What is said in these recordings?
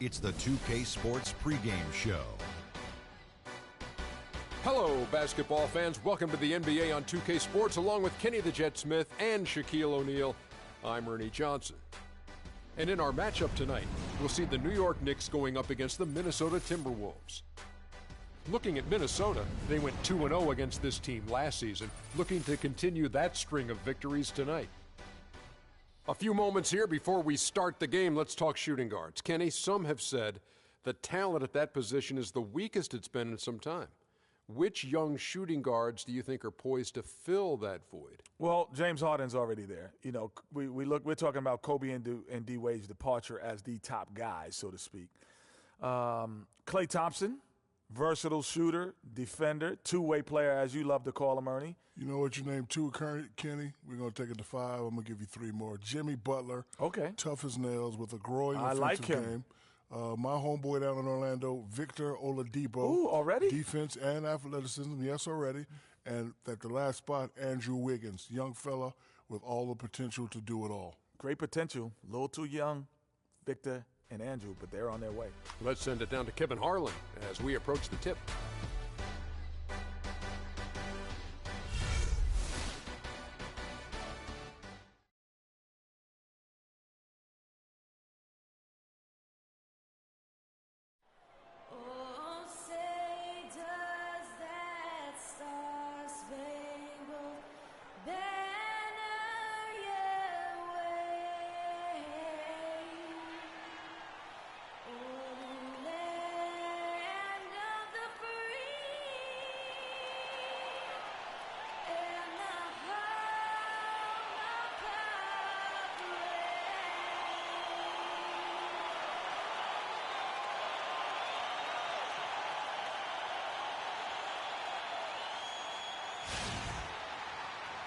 It's the 2K Sports pregame show. Hello, basketball fans. Welcome to the NBA on 2K Sports, along with Kenny the Jet Smith and Shaquille O'Neal. I'm Ernie Johnson. And in our matchup tonight, we'll see the New York Knicks going up against the Minnesota Timberwolves. Looking at Minnesota, they went 2-0 against this team last season, looking to continue that string of victories tonight. A few moments here before we start the game, let's talk shooting guards. Kenny, some have said the talent at that position is the weakest it's been in some time. Which young shooting guards do you think are poised to fill that void? Well, James Harden's already there. You know, we're talking about Kobe and D Wade's departure as the top guys, so to speak. Klay Thompson, versatile shooter, defender, two-way player, as you love to call him, Ernie. You know what you named two, Kenny? We're going to take it to 5. I'm going to give you 3 more. Jimmy Butler. Okay. Tough as nails with a growing offensive like him. game. My homeboy down in Orlando, Victor Oladipo. Ooh, already? Defense and athleticism, yes, already. And at the last spot, Andrew Wiggins, young fella with all the potential to do it all. Great potential. A little too young, Victor and Andrew, but they're on their way. Let's send it down to Kevin Harlan as we approach the tip.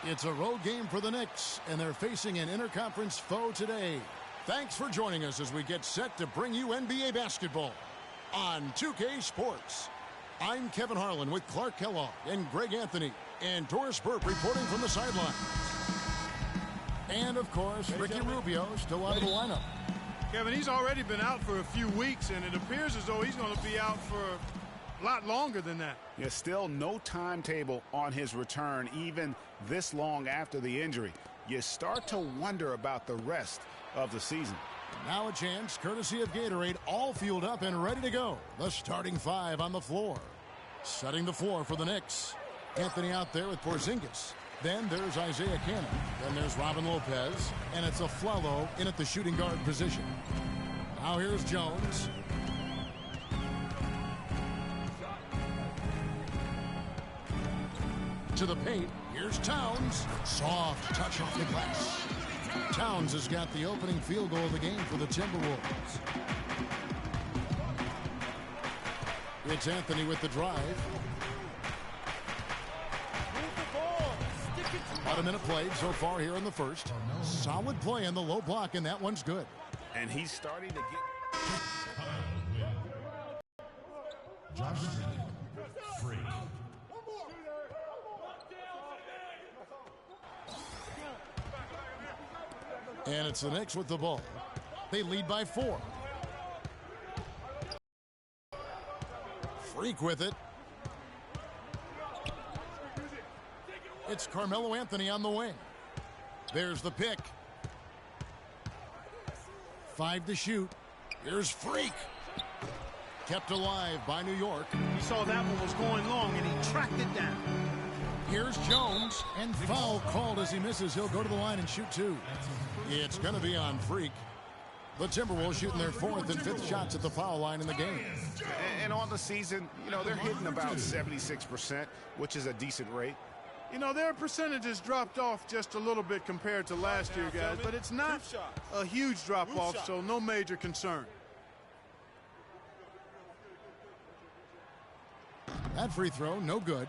It's a road game for the Knicks, and they're facing an interconference foe today. Thanks for joining us as we get set to bring you NBA basketball on 2K Sports. I'm Kevin Harlan with Clark Kellogg and Greg Anthony, and Doris Burke reporting from the sidelines. And, of course, Ricky Rubio still out of the lineup. Kevin, he's already been out for a few weeks, and it appears as though he's going to be out for a lot longer than that. Yeah, still no timetable on his return, even this long after the injury. You start to wonder about the rest of the season. Now a chance, courtesy of Gatorade, all fueled up and ready to go. The starting 5 on the floor. Setting the floor for the Knicks. Anthony out there with Porzingis. Then there's Isaiah Cannon. Then there's Robin Lopez. And it's Afflalo in at the shooting guard position. Now here's Jones. To the paint, here's Towns. Soft touch off the glass. Towns has got the opening field goal of the game for the Timberwolves. It's Anthony with the drive. About a minute played so far here in the first. Solid play in the low block, and that one's good. And he's starting to get... Josh Free. And it's the Knicks with the ball. They lead by 4. Freak with it. It's Carmelo Anthony on the wing. There's the pick. 5 to shoot. Here's Freak. Kept alive by New York. He saw that one was going long, and he tracked it down. Here's Jones, and foul called as he misses. He'll go to the line and shoot 2. It's going to be on Freak. The Timberwolves shooting their 4th and 5th shots at the foul line in the game. And on the season, you know, they're hitting about 76%, which is a decent rate. You know, their percentages dropped off just a little bit compared to last year, guys, but it's not a huge drop-off, so no major concern. That free throw, no good.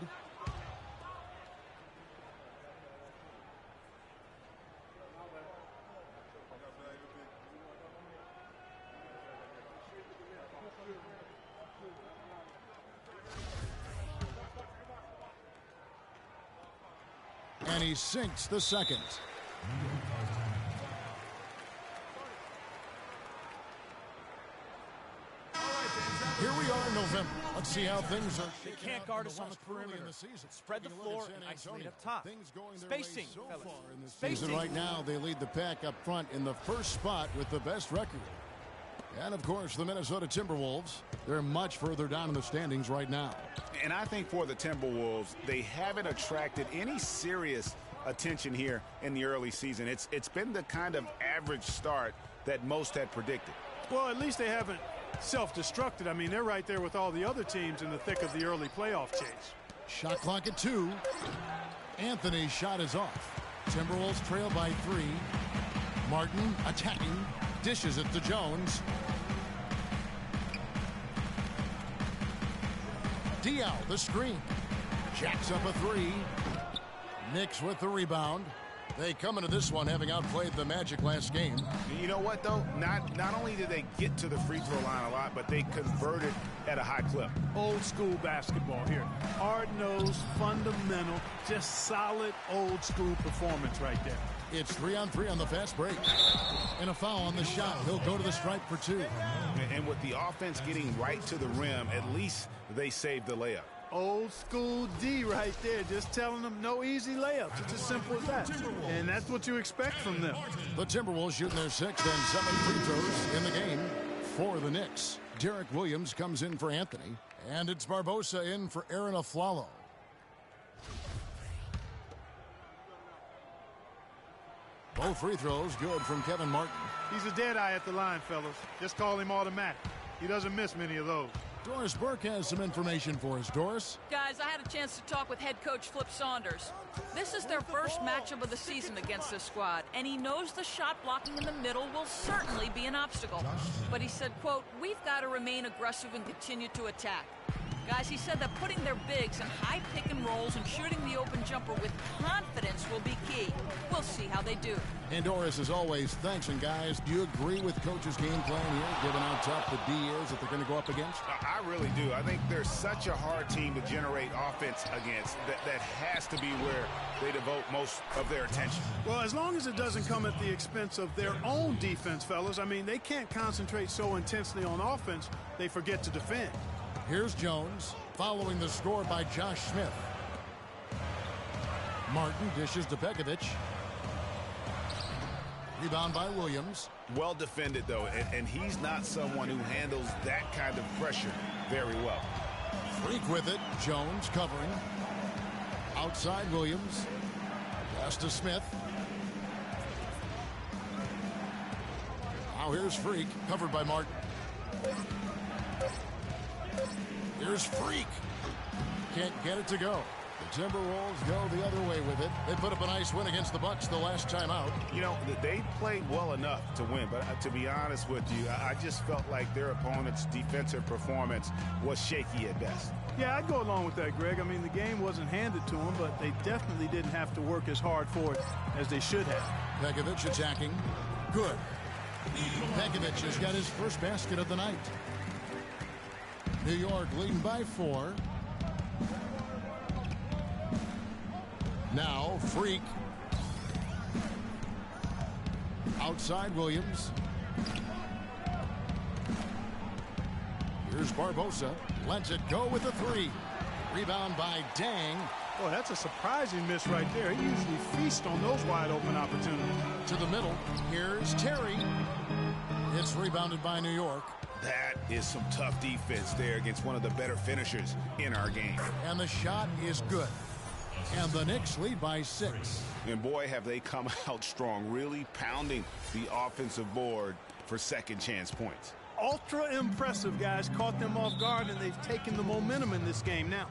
And he sinks the second. Here we are in November. Let's see how things are. They can't guard us on the perimeter. Spread the floor and isolate up top. Spacing, fellas. Spacing. Right now, they lead the pack up front in the first spot with the best record. And, of course, the Minnesota Timberwolves. They're much further down in the standings right now. And I think for the Timberwolves, they haven't attracted any serious attention here in the early season. It's been the kind of average start that most had predicted. Well, at least they haven't self-destructed. I mean, they're right there with all the other teams in the thick of the early playoff chase. Shot clock at 2. Anthony's shot is off. Timberwolves trail by 3. Martin attacking. Dishes it to Jones. Diaw, the screen. Jacks up a 3. Knicks with the rebound. They come into this one having outplayed the Magic last game. You know what, though? Not only did they get to the free throw line a lot, but they converted at a high clip. Old school basketball here. Hard-nosed, fundamental, just solid old school performance right there. It's 3-on-3 on the fast break. And a foul on the shot. He'll go to the stripe for 2. And with the offense getting right to the rim, at least they saved the layup. Old school D right there, just telling them no easy layups. It's as simple as that. And that's what you expect from them. The Timberwolves shooting their 6th and 7th free throws in the game for the Knicks. Derek Williams comes in for Anthony. And it's Barbosa in for Aaron Aflalo. Both free throws good from Kevin Martin. He's a dead eye at the line, fellas. Just call him automatic. He doesn't miss many of those. Doris Burke has some information for us. Doris? Guys, I had a chance to talk with head coach Flip Saunders. This is their first matchup of the season against this squad, and he knows the shot blocking in the middle will certainly be an obstacle. But he said, quote, "We've got to remain aggressive and continue to attack." Guys, he said that putting their bigs in high pick and rolls and shooting the open jumper with confidence will be key. We'll see how they do. And Doris, as always, thanks. And guys, do you agree with Coach's game plan here, given how tough the D is that they're going to go up against? I really do. I think they're such a hard team to generate offense against. That has to be where they devote most of their attention. Well, as long as it doesn't come at the expense of their own defense, fellas. I mean, they can't concentrate so intensely on offense, they forget to defend. Here's Jones, following the score by Josh Smith. Martin dishes to Pekovic. Rebound by Williams. Well defended, though, and he's not someone who handles that kind of pressure very well. Freak with it. Jones covering. Outside Williams. Pass to Smith. Now here's Freak, covered by Martin. Here's Freak. Can't get it to go. The Timberwolves go the other way with it. They put up a nice win against the Bucks the last time out. You know, they played well enough to win, but to be honest with you, I just felt like their opponent's defensive performance was shaky at best. Yeah, I'd go along with that, Greg. I mean, the game wasn't handed to them, but they definitely didn't have to work as hard for it as they should have. Pekovic attacking. Good. Pekovic has got his first basket of the night. New York leading by 4. Now, Freak. Outside Williams. Here's Barbosa. Lets it go with a 3. Rebound by Dang. Boy, that's a surprising miss right there. He usually feasts on those wide open opportunities. To the middle. Here's Terry. It's rebounded by New York. That is some tough defense there against one of the better finishers in our game. And the shot is good. And the Knicks lead by 6. And boy, have they come out strong, really pounding the offensive board for second chance points. Ultra impressive, guys. Caught them off guard, and they've taken the momentum in this game now.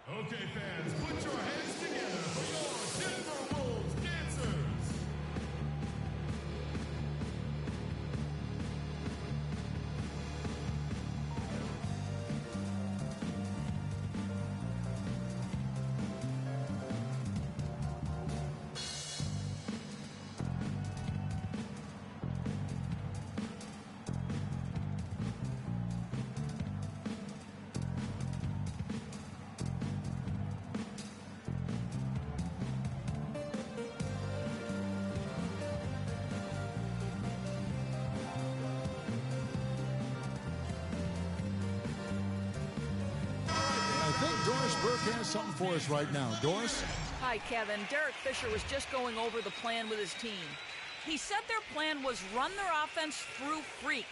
Okay, fans, put your hands together for your Timberwolves dancers. has something for us right now. Doris? Hi, Kevin. Derek Fisher was just going over the plan with his team. He said their plan was run their offense through Freak.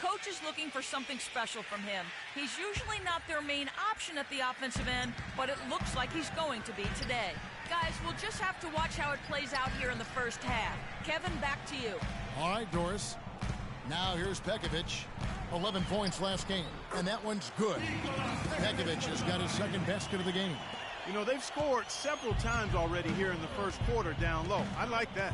Coach is looking for something special from him. He's usually not their main option at the offensive end, but it looks like he's going to be today. Guys, we'll just have to watch how it plays out here in the first half. Kevin, back to you. All right, Doris. Now here's Pekovic. 11 points last game, and that one's good. Pekovic has got his second basket of the game. You know, they've scored several times already here in the first quarter down low. I like that.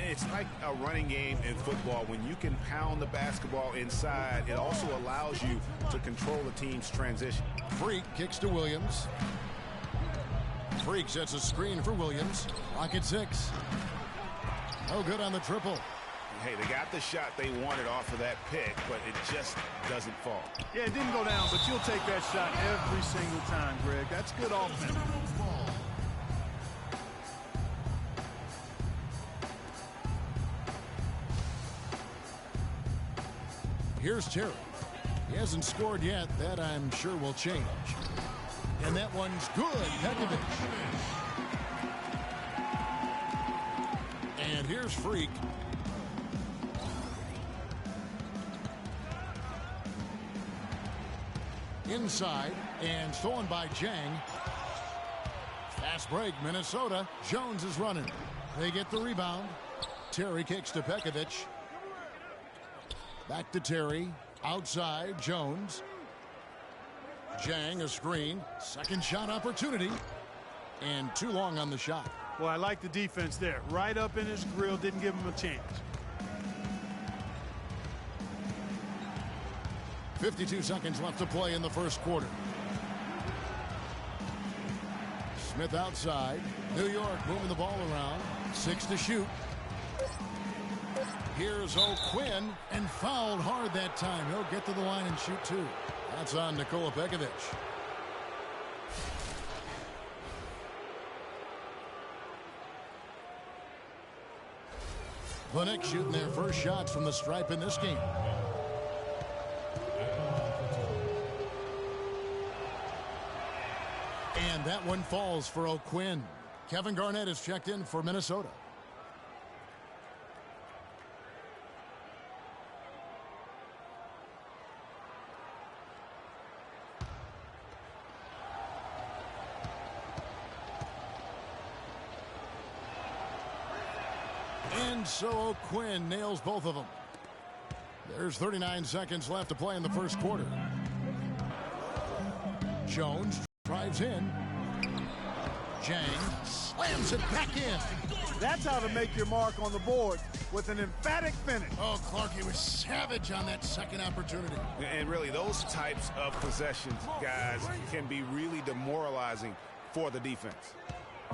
It's like a running game in football. When you can pound the basketball inside, it also allows you to control the team's transition. Freak kicks to Williams. Freak sets a screen for Williams. Rocket 6. No good on the triple. Hey, they got the shot they wanted off of that pick, but it just doesn't fall. Yeah, it didn't go down, but you'll take that shot every single time, Greg. That's good offense. Here's Terry. He hasn't scored yet. That, I'm sure, will change. And that one's good. Pekovic. And here's Freak. Inside and stolen by Jang. Fast break, Minnesota. Jones is running. They get the rebound. Terry kicks to Pekovic. Back to Terry. Outside, Jones. Jang, a screen. Second shot opportunity. And too long on the shot. Well, I like the defense there. Right up in his grill, didn't give him a chance. 52 seconds left to play in the first quarter. Smith outside. New York moving the ball around. 6 to shoot. Here's O'Quinn, and fouled hard that time. He'll get to the line and shoot 2. That's on Nikola Pekovic. The Knicks shooting their first shots from the stripe in this game. And that one falls for O'Quinn. Kevin Garnett is checked in for Minnesota. And so O'Quinn nails both of them. There's 39 seconds left to play in the first quarter. Jones drives in. Jang slams it back in. That's how to make your mark on the board with an emphatic finish. Oh, Clarkie was savage on that second opportunity. And really, those types of possessions, guys, can be really demoralizing for the defense.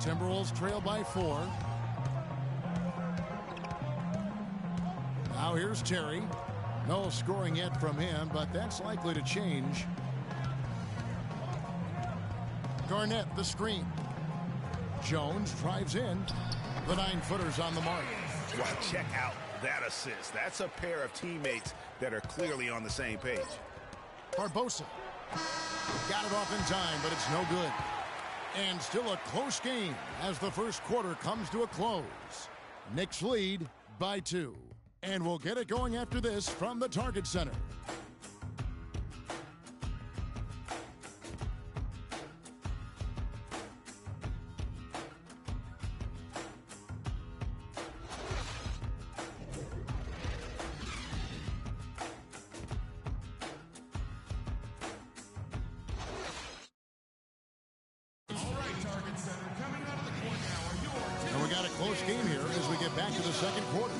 Timberwolves trail by 4. Now here's Terry. No scoring yet from him, but that's likely to change. Garnett, the screen. Jones drives in. The 9-footer's on the mark. Well, check out that assist. That's a pair of teammates that are clearly on the same page. Barbosa. Got it off in time, but it's no good. And still a close game as the first quarter comes to a close. Knicks lead by 2. And we'll get it going after this from the Target Center. And we got a close game here as we get back to the second quarter.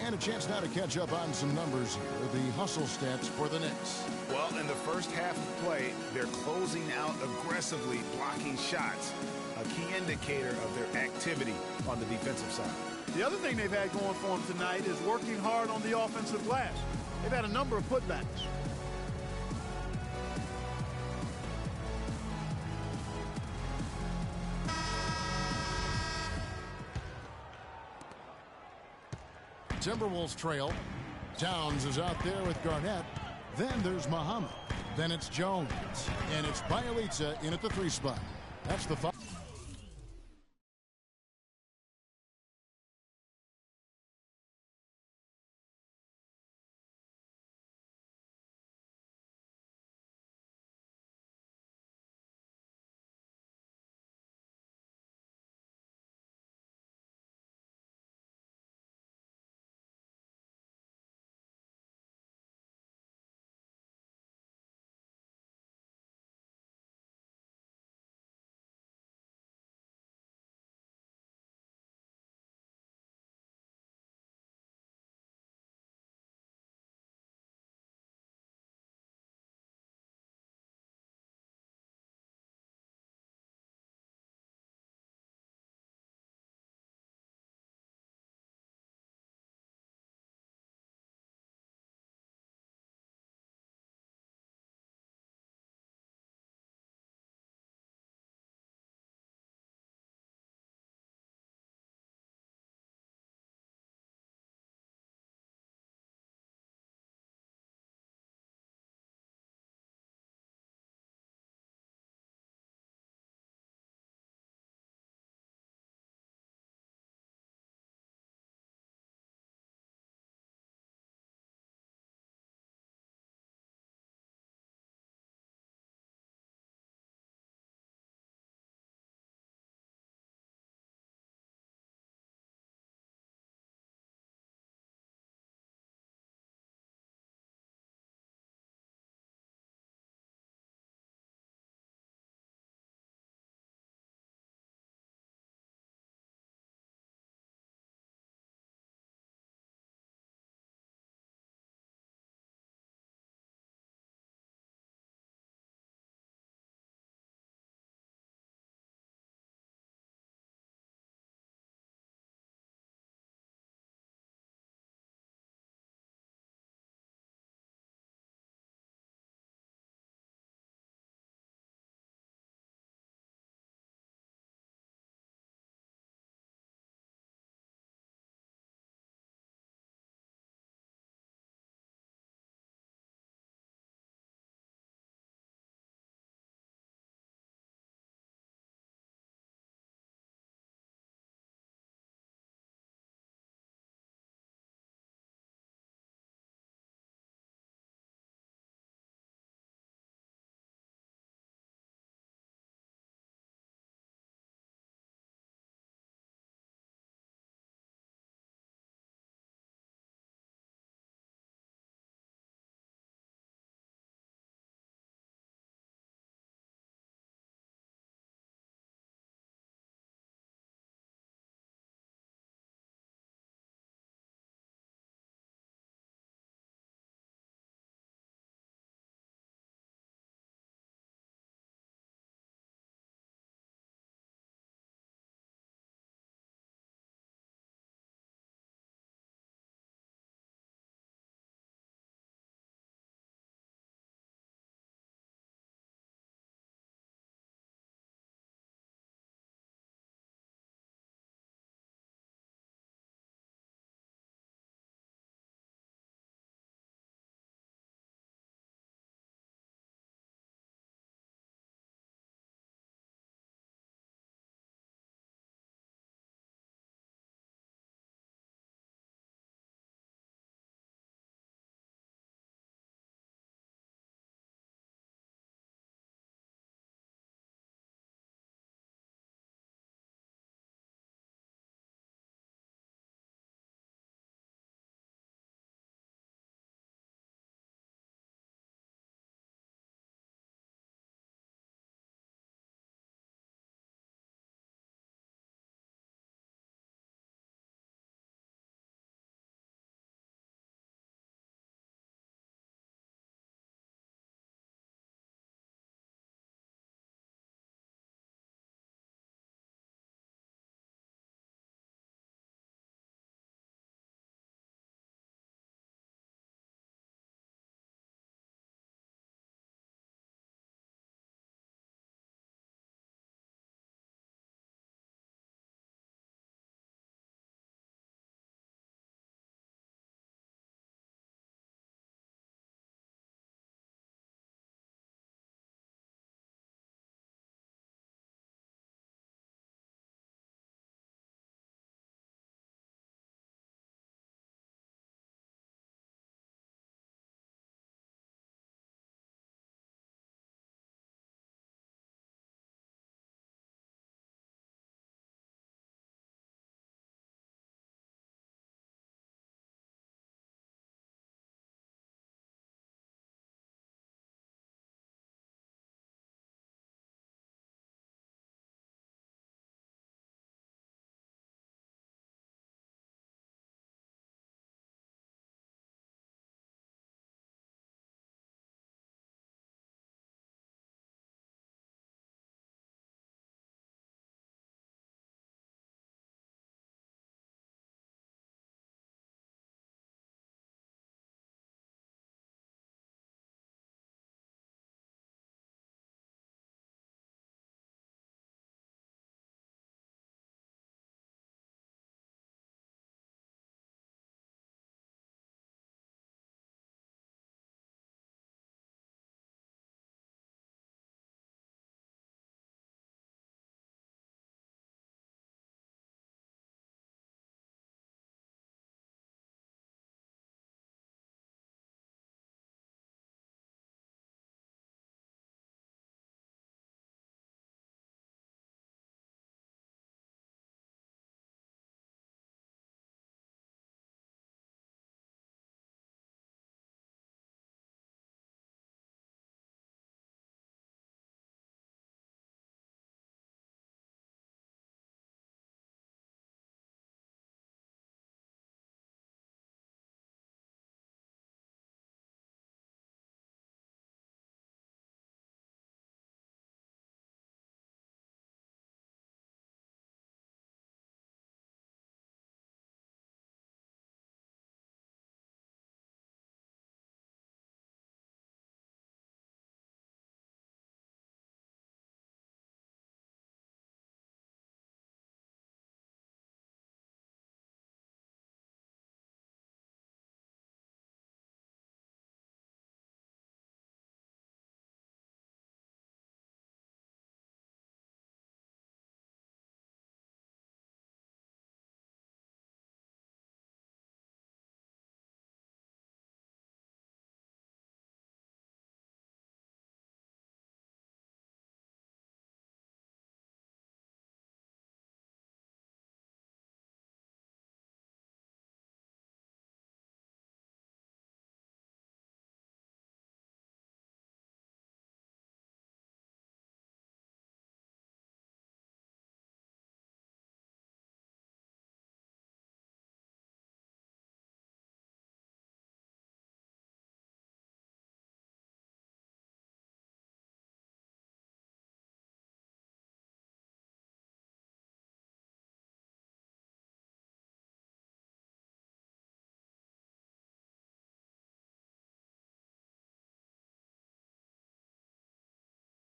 And a chance now to catch up on some numbers here. The hustle stats for the Knicks. Well, in the first half of play, they're closing out aggressively, blocking shots. A key indicator of their activity on the defensive side. The other thing they've had going for them tonight is working hard on the offensive glass. They've had a number of putbacks. Timberwolves trail. Towns is out there with Garnett. Then there's Muhammad. Then it's Jones. And it's Bielitsa in at the 3 spot. That's the 5.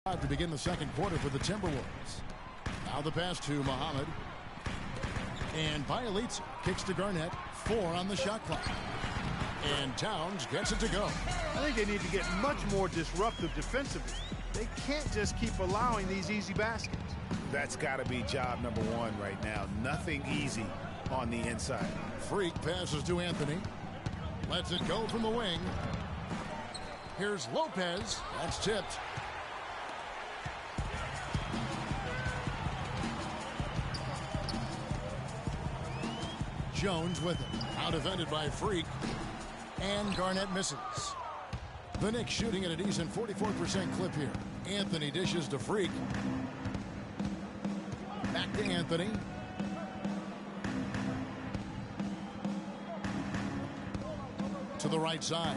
To begin the second quarter for the Timberwolves. Now the pass to Muhammad. And Bielitsa kicks to Garnett. 4 on the shot clock. And Towns gets it to go. I think they need to get much more disruptive defensively. They can't just keep allowing these easy baskets. That's got to be job number 1 right now. Nothing easy on the inside. Freak passes to Anthony. Lets it go from the wing. Here's Lopez. That's tipped. Jones with it. Out defended by Freak. And Garnett misses. The Knicks shooting at a decent 44% clip here. Anthony dishes to Freak. Back to Anthony. To the right side.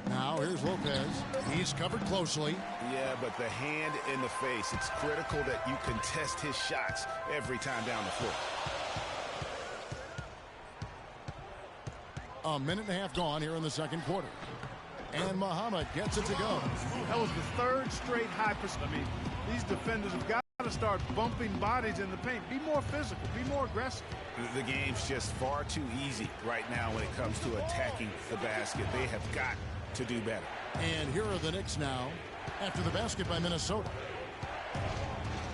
Now here's Lopez. He's covered closely. Yeah, but the hand in the face. It's critical that you contest his shots every time down the floor. A minute and a half gone here in the second quarter. And Muhammad gets it to go. That was the 3rd straight high percent. I mean, these defenders have got to start bumping bodies in the paint. Be more physical. Be more aggressive. The game's just far too easy right now when it comes to attacking the basket. They have got to do better. And here are the Knicks now after the basket by Minnesota.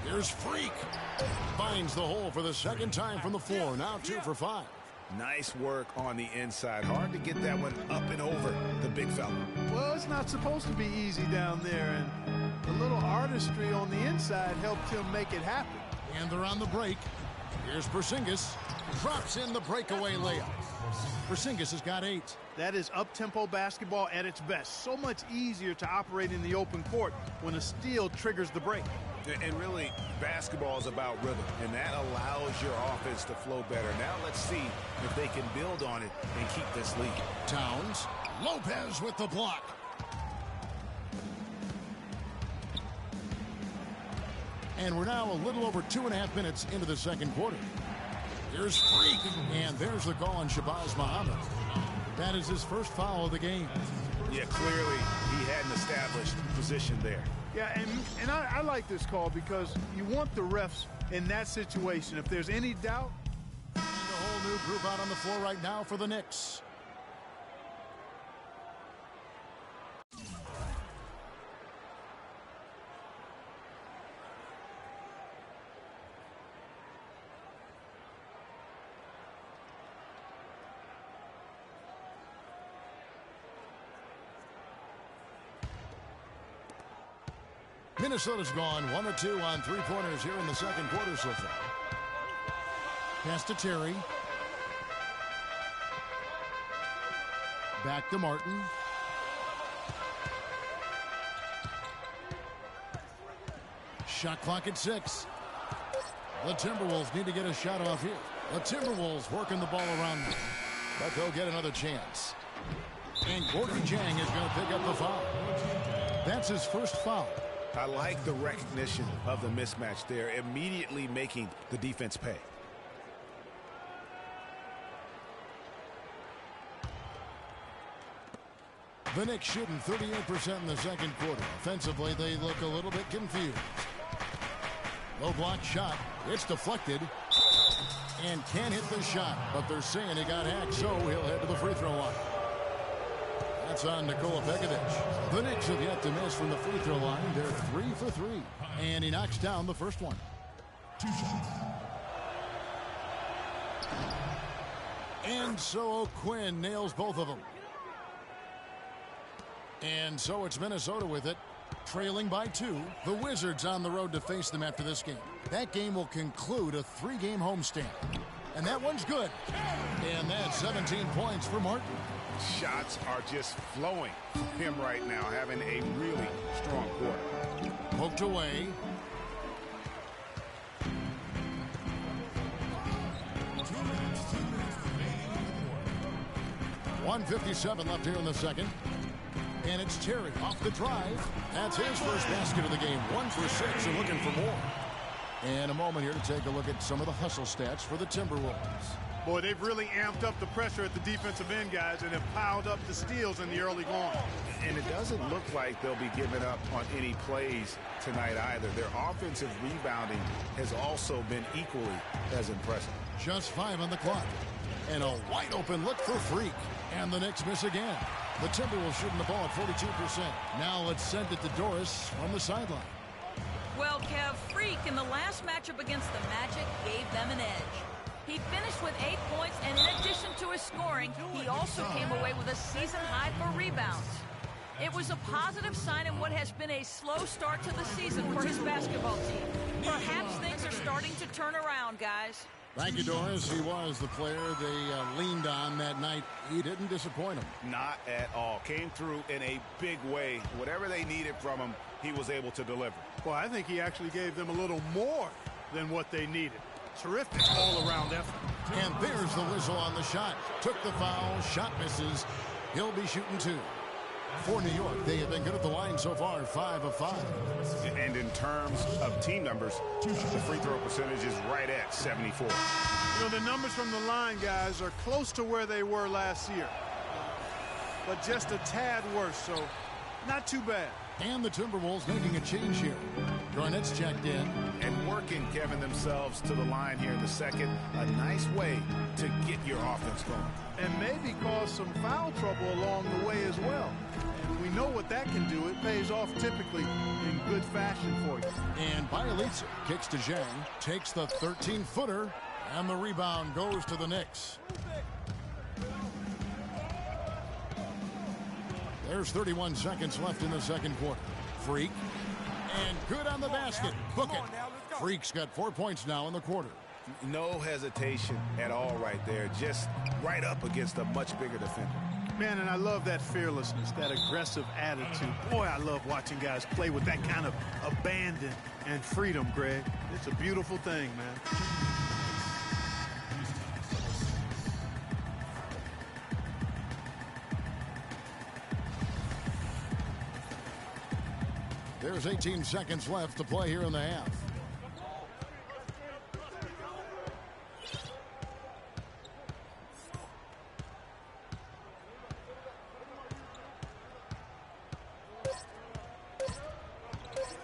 Here's Freak. Finds the hole for the second time from the floor. Now 2 for 5. Nice work on the inside. Hard to get that one up and over the big fella. Well, it's not supposed to be easy down there, and a little artistry on the inside helped him make it happen. And they're on the break. Here's Porzingis. Drops in the breakaway layup. Porzingis has got 8. That is up-tempo basketball at its best. So much easier to operate in the open court when a steal triggers the break. And really, basketball is about rhythm, and that allows your offense to flow better. Now let's see if they can build on it and keep this lead. Towns. Lopez with the block. And we're now a little over 2.5 minutes into the second quarter. Here's Freak. And there's the call on Shabazz Muhammad. That is his first foul of the game. Yeah, clearly he had an established position there. Yeah, and I like this call because you want the refs in that situation. If there's any doubt. And a whole new group out on the floor right now for the Knicks. Minnesota's gone 1 of 2 on 3-pointers here in the second quarter so far. Pass to Terry. Back to Martin. Shot clock at 6. The Timberwolves need to get a shot off here. The Timberwolves working the ball around them. But they'll get another chance. And Gordy Jang is going to pick up the foul. That's his first foul. I like the recognition of the mismatch there, immediately making the defense pay. The Knicks shooting 38% in the second quarter. Offensively, they look a little bit confused. Low block shot. It's deflected. And can't hit the shot. But they're saying he got hacked, so he'll head to the free throw line. That's on Nikola Pekovic. The Knicks have yet to miss from the free throw line. They're 3 for 3. And he knocks down the first one. 2 shots. And so O'Quinn nails both of them. And so it's Minnesota with it, trailing by 2. The Wizards on the road to face them after this game. That game will conclude a 3-game homestand. And that one's good. And that's 17 points for Martin. Shots are just flowing from him right now, having a really strong quarter. Poked away. .157 left here in the second. And it's Terry off the drive. That's his first basket of the game. 1 for 6 and looking for more. And a moment here to take a look at some of the hustle stats for the Timberwolves. Boy, they've really amped up the pressure at the defensive end, guys, and have piled up the steals in the early going. And it doesn't look like they'll be giving up on any plays tonight either. Their offensive rebounding has also been equally as impressive. Just 5 on the clock. And a wide open look for Freak. And the Knicks miss again. The Timberwolves shooting the ball at 42%. Now let's send it to Doris from the sideline. Well, Kev, Freak in the last matchup against the Magic gave them an edge. He finished with 8 points, and in addition to his scoring, he also came away with a season high for rebounds. It was a positive sign in what has been a slow start to the season for his basketball team. Perhaps things are starting to turn around, guys. Thank you, Doris. He was the player they leaned on that night. He didn't disappoint them. Not at all. Came through in a big way. Whatever they needed from him, he was able to deliver. Well, I think he actually gave them a little more than what they needed. Terrific all-around effort. And there's the whistle on the shot. Took the foul. Shot misses. He'll be shooting 2. For New York, they have been good at the line so far, 5 of 5. And in terms of team numbers, the free throw percentage is right at 74. You know, the numbers from the line, guys, are close to where they were last year. But just a tad worse, so not too bad. And the Timberwolves making a change here. Garnett's checked in. And working, Kevin, themselves to the line here in the second. A nice way to get your offense going. And maybe cause some foul trouble along the way as well. And we know what that can do. It pays off typically in good fashion for you. And Bielitsa kicks to Zhang, takes the 13-footer, and the rebound goes to the Knicks. There's 31 seconds left in the second quarter. Freak. And good on the basket. Book it. Freak's got 4 points now in the quarter. No hesitation at all right there. Just right up against a much bigger defender. Man, and I love that fearlessness, that aggressive attitude. Boy, I love watching guys play with that kind of abandon and freedom, Greg. It's a beautiful thing, man. There's 18 seconds left to play here in the half.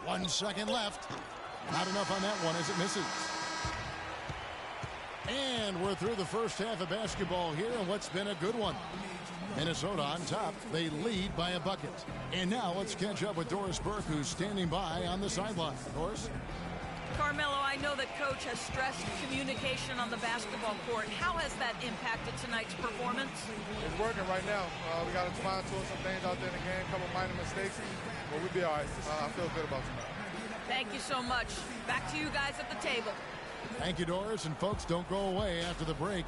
One second left. Not enough on that one as it misses. And we're through the first half of basketball here in what's been a good one. Minnesota on top. They lead by a bucket. And now let's catch up with Doris Burke, who's standing by on the sideline. Doris? Carmelo, I know that Coach has stressed communication on the basketball court. How has that impacted tonight's performance? It's working right now. We got to fine-tune some things out there in the game, a couple minor mistakes, but we'll be all right. I feel good about tonight. Thank you so much. Back to you guys at the table. Thank you, Doris. And folks, don't go away after the break.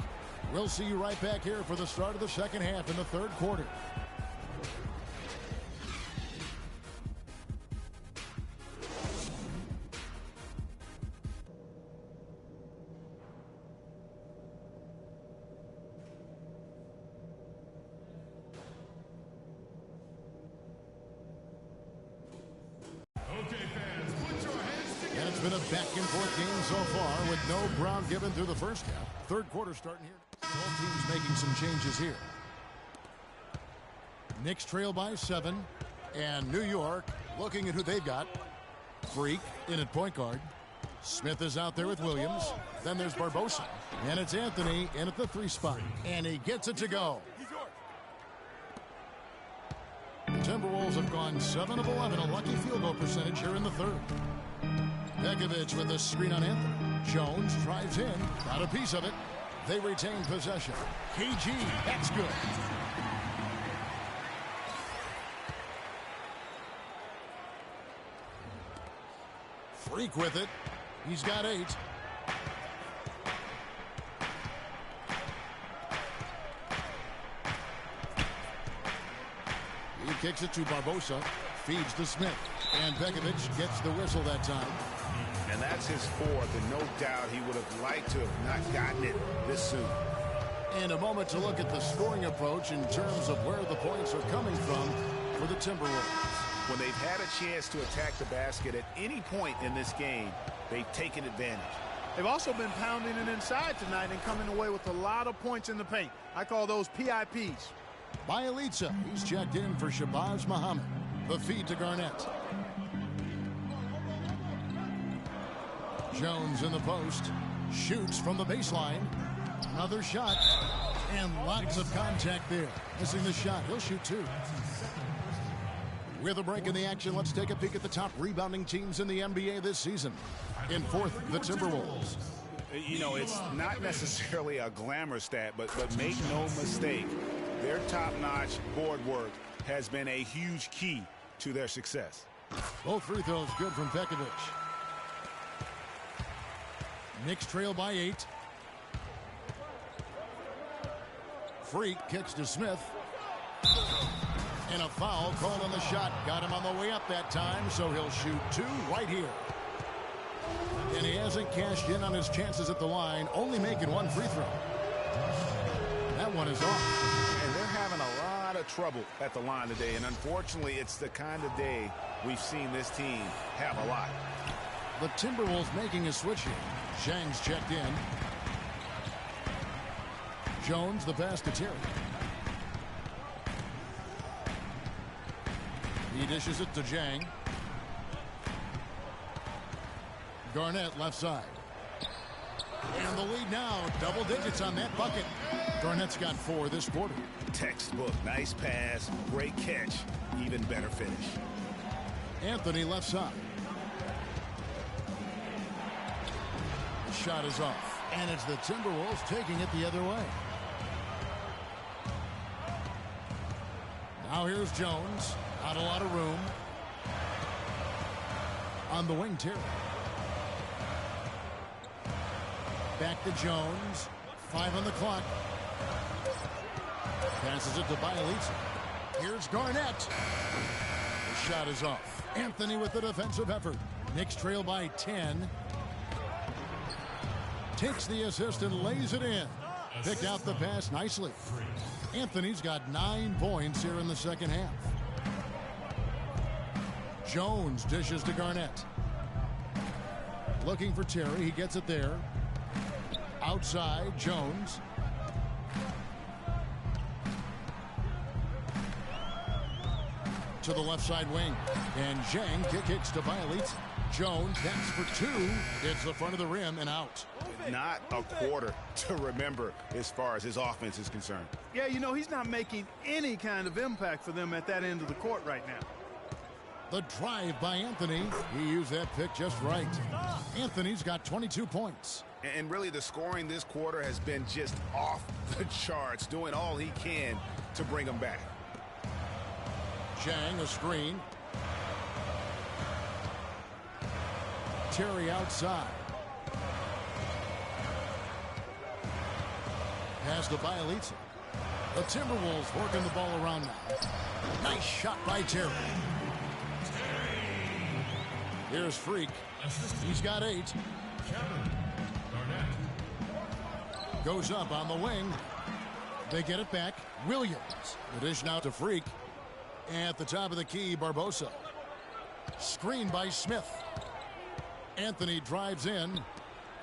We'll see you right back here for the start of the second half in the third quarter. And it's been a back-and-forth game so far with no ground given through the first half. Third quarter starting here. Both teams making some changes here. Knicks trail by 7. And New York looking at who they've got. Freak in at point guard. Smith is out there with Williams. Then there's Barbosa. And it's Anthony in at the 3 spot. And he gets it to go. The Timberwolves have gone 7 of 11, a lucky field goal percentage here in the third. Begovic with a screen on Anthony. Jones drives in, got a piece of it. They retain possession. KG, that's good. Freak with it. He's got 8. He kicks it to Barbosa. Feeds to Smith. And Begovic gets the whistle that time. And that's his 4th, and no doubt he would have liked to have not gotten it this soon. And a moment to look at the scoring approach in terms of where the points are coming from for the Timberwolves. When they've had a chance to attack the basket at any point in this game, they've taken advantage. They've also been pounding it inside tonight and coming away with a lot of points in the paint. I call those PIPs. Bielitsa, he's checked in for Shabazz Muhammad. The feed to Garnett. Jones in the post. Shoots from the baseline. Another shot. And lots of contact there. Missing the shot. He'll shoot two. With a break in the action, let's take a peek at the top rebounding teams in the NBA this season. In fourth, the Timberwolves. You know, it's not necessarily a glamour stat, but make no mistake, their top-notch board work has been a huge key to their success. Both free throws good from Pekovic. Knicks trail by 8. Freak kicks to Smith. And a foul called on the shot. Got him on the way up that time, so he'll shoot two right here. And he hasn't cashed in on his chances at the line, only making one free throw. That one is off. And they're having a lot of trouble at the line today, and unfortunately, it's the kind of day we've seen this team have a lot. The Timberwolves making a switch here. Zhang's checked in. Jones, the pass to Terry. He dishes it to Zhang. Garnett left side. And the lead now, double digits on that bucket. Garnett's got 4 this quarter. Textbook, nice pass, great catch, even better finish. Anthony left side. The shot is off, and it's the Timberwolves taking it the other way. Now here's Jones. Not a lot of room. On the wing, Terry. Back to Jones. 5 on the clock. Passes it to Bielitsa. Here's Garnett. The shot is off. Anthony with the defensive effort. Knicks trail by 10. Takes the assist and lays it in. Picked out the pass nicely. Anthony's got 9 points here in the second half. Jones dishes to Garnett. Looking for Terry. He gets it there. Outside, Jones. To the left side wing. And Zhang kicks to Bielitsa. Jones, that's for 2. It's the front of the rim and out. Not a quarter to remember as far as his offense is concerned. Yeah, you know, he's not making any kind of impact for them at that end of the court right now. The drive by Anthony. He used that pick just right. Anthony's got 22 points. And really the scoring this quarter has been just off the charts, doing all he can to bring them back. Zhang, a screen. Terry outside. Pass to Bielitsa. The Timberwolves working the ball around now. Nice shot by Terry. Here's Freak. He's got 8. Goes up on the wing. They get it back. Williams. The dish now to Freak. At the top of the key, Barbosa. Screen by Smith. Anthony drives in.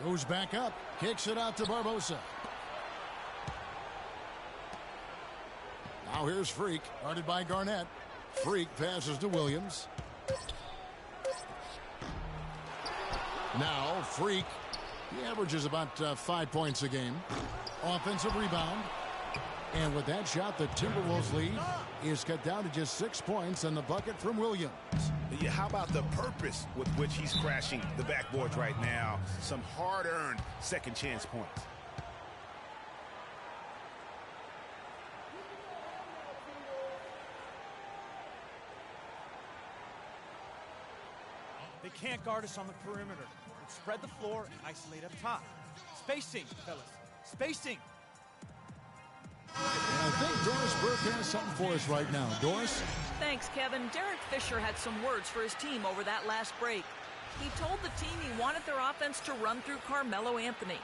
Goes back up. Kicks it out to Barbosa. Now here's Freak. Guarded by Garnett. Freak passes to Williams. Now Freak. He averages about 5 points a game. Offensive rebound. And with that shot, the Timberwolves lead is cut down to just 6 points and the bucket from Williams. Yeah, how about the purpose with which he's crashing the backboards right now? Some hard-earned second chance points. They can't guard us on the perimeter. Let's spread the floor and isolate up top. Spacing, fellas. Spacing. I think Doris Burke has something for us right now. Doris? Thanks, Kevin. Derek Fisher had some words for his team over that last break. He told the team he wanted their offense to run through Carmelo Anthony.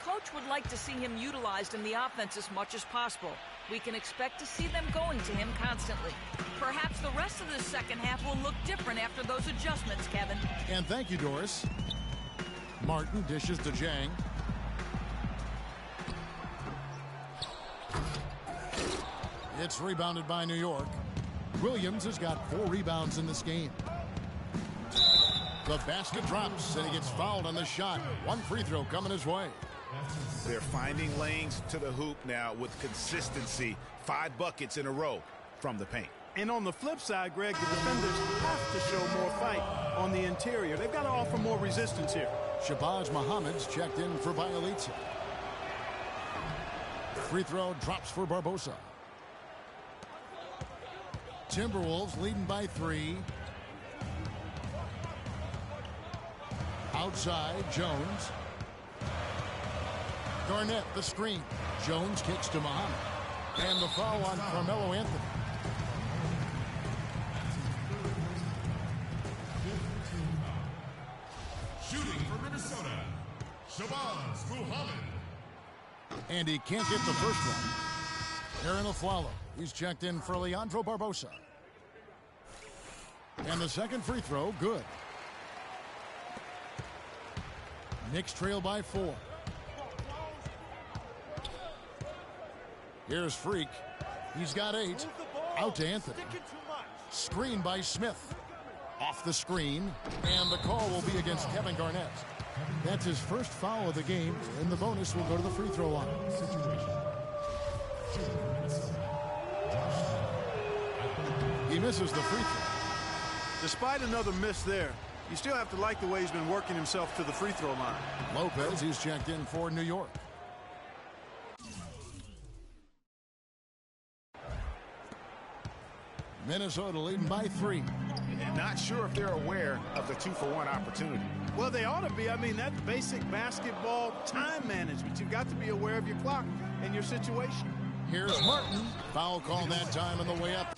Coach would like to see him utilized in the offense as much as possible. We can expect to see them going to him constantly. Perhaps the rest of the second half will look different after those adjustments, Kevin. And thank you, Doris. Martin dishes to Jang. It's rebounded by New York. Williams has got 4 rebounds in this game. The basket drops, and he gets fouled on the shot. 1 free throw coming his way. They're finding lanes to the hoop now with consistency. 5 buckets in a row from the paint. And on the flip side, Greg, the defenders have to show more fight on the interior. They've got to offer more resistance here. Shabazz Muhammad's checked in for Bielitsa. Free throw drops for Barbosa. Timberwolves leading by 3. Outside, Jones. Garnett, the screen. Jones kicks to Muhammad. And the foul on Carmelo Anthony. Shooting for Minnesota, Shabazz Muhammad. And he can't get the first one. Aaron Aflalo. He's checked in for Leandro Barbosa. And the second free throw, good. Knicks trail by 4. Here's Freak. He's got 8. Out to Anthony. Screen by Smith. Off the screen. And the call will be against Kevin Garnett. That's his first foul of the game, and the bonus will go to the free throw line. He misses the free throw. Despite another miss there, you still have to like the way he's been working himself to the free throw line. Lopez, he's checked in for New York. Minnesota leading by 3. And not sure if they're aware of the 2-for-1 opportunity. Well, they ought to be. I mean, that's basic basketball time management. You've got to be aware of your clock and your situation. Here's Martin. Foul call that time on the way up.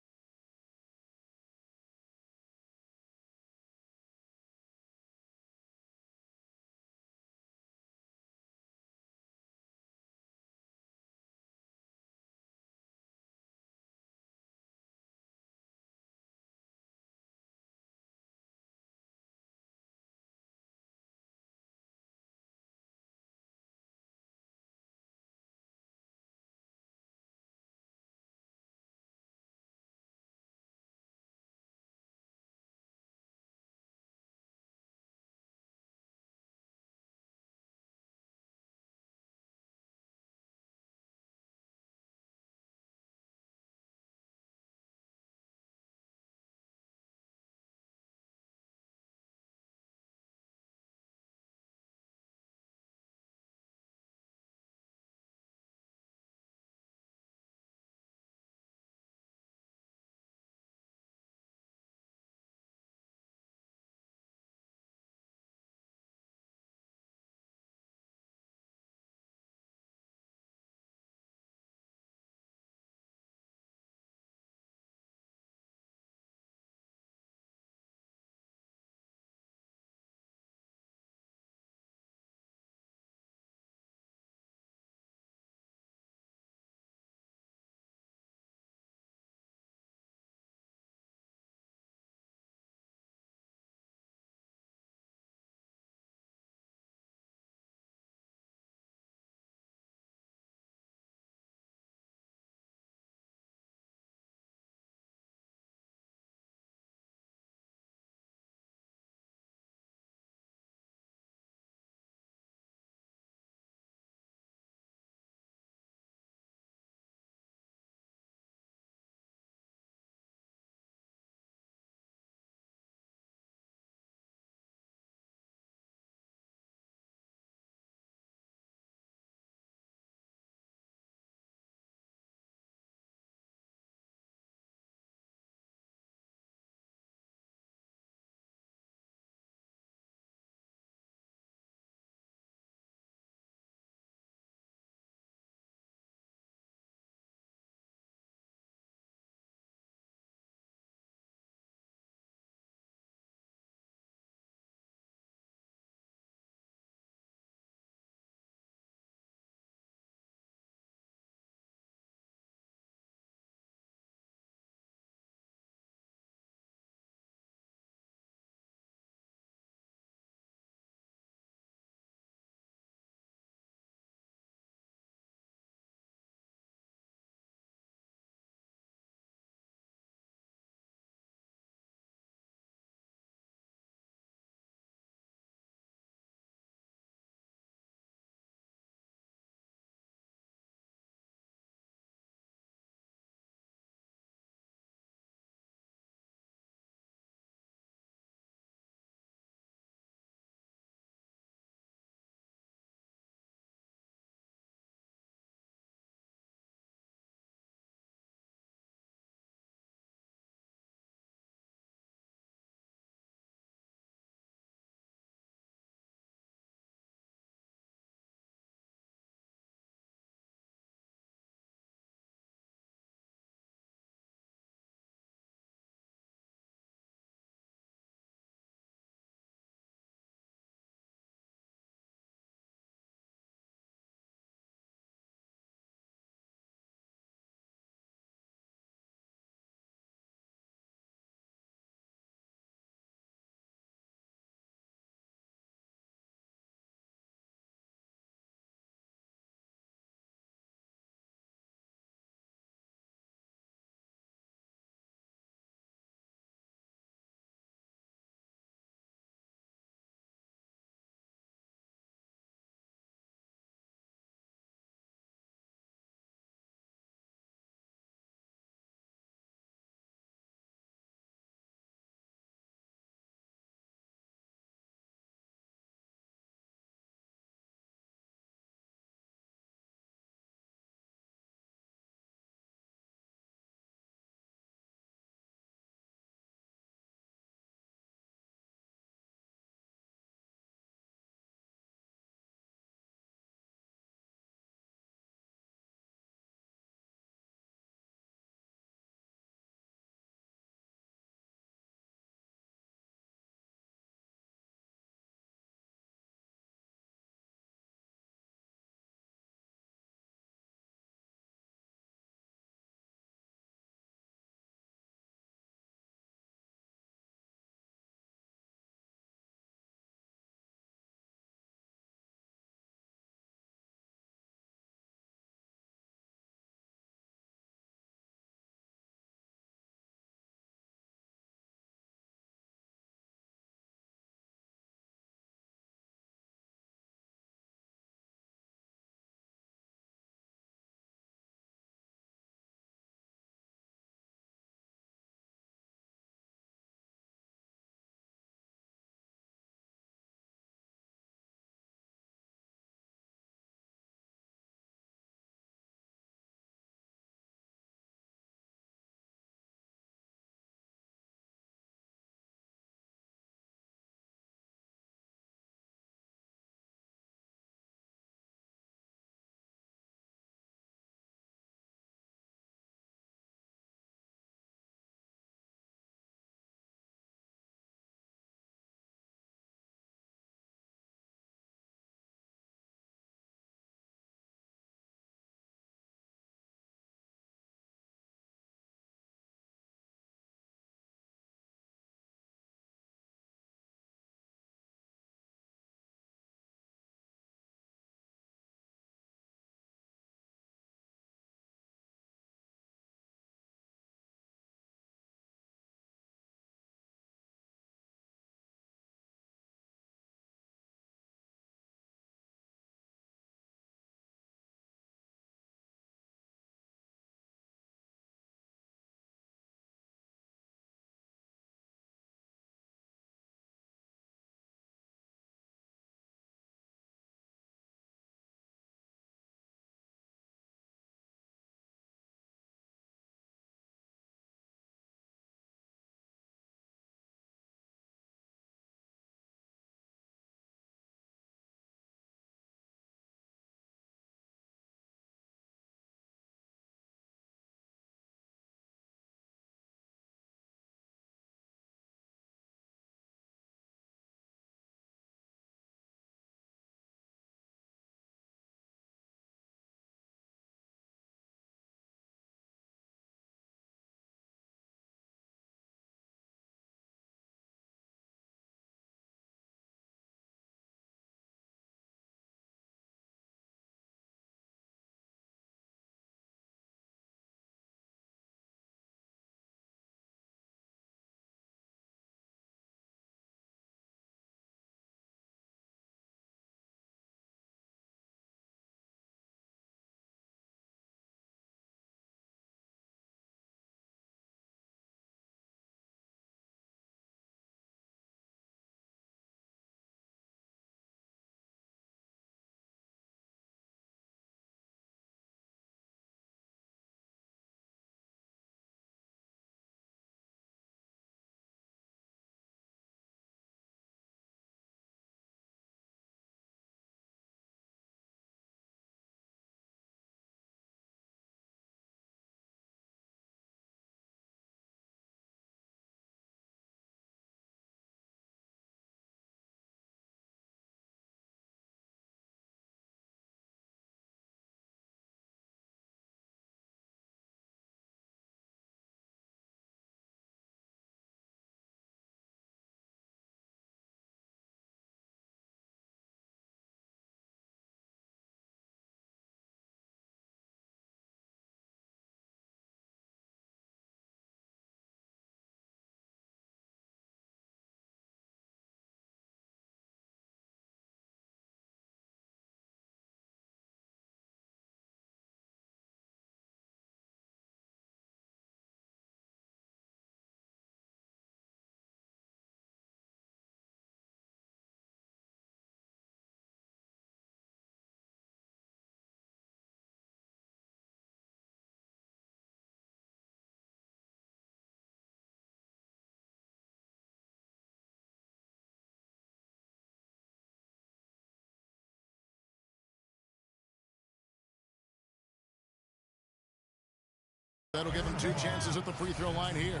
That'll give him 2 chances at the free throw line here.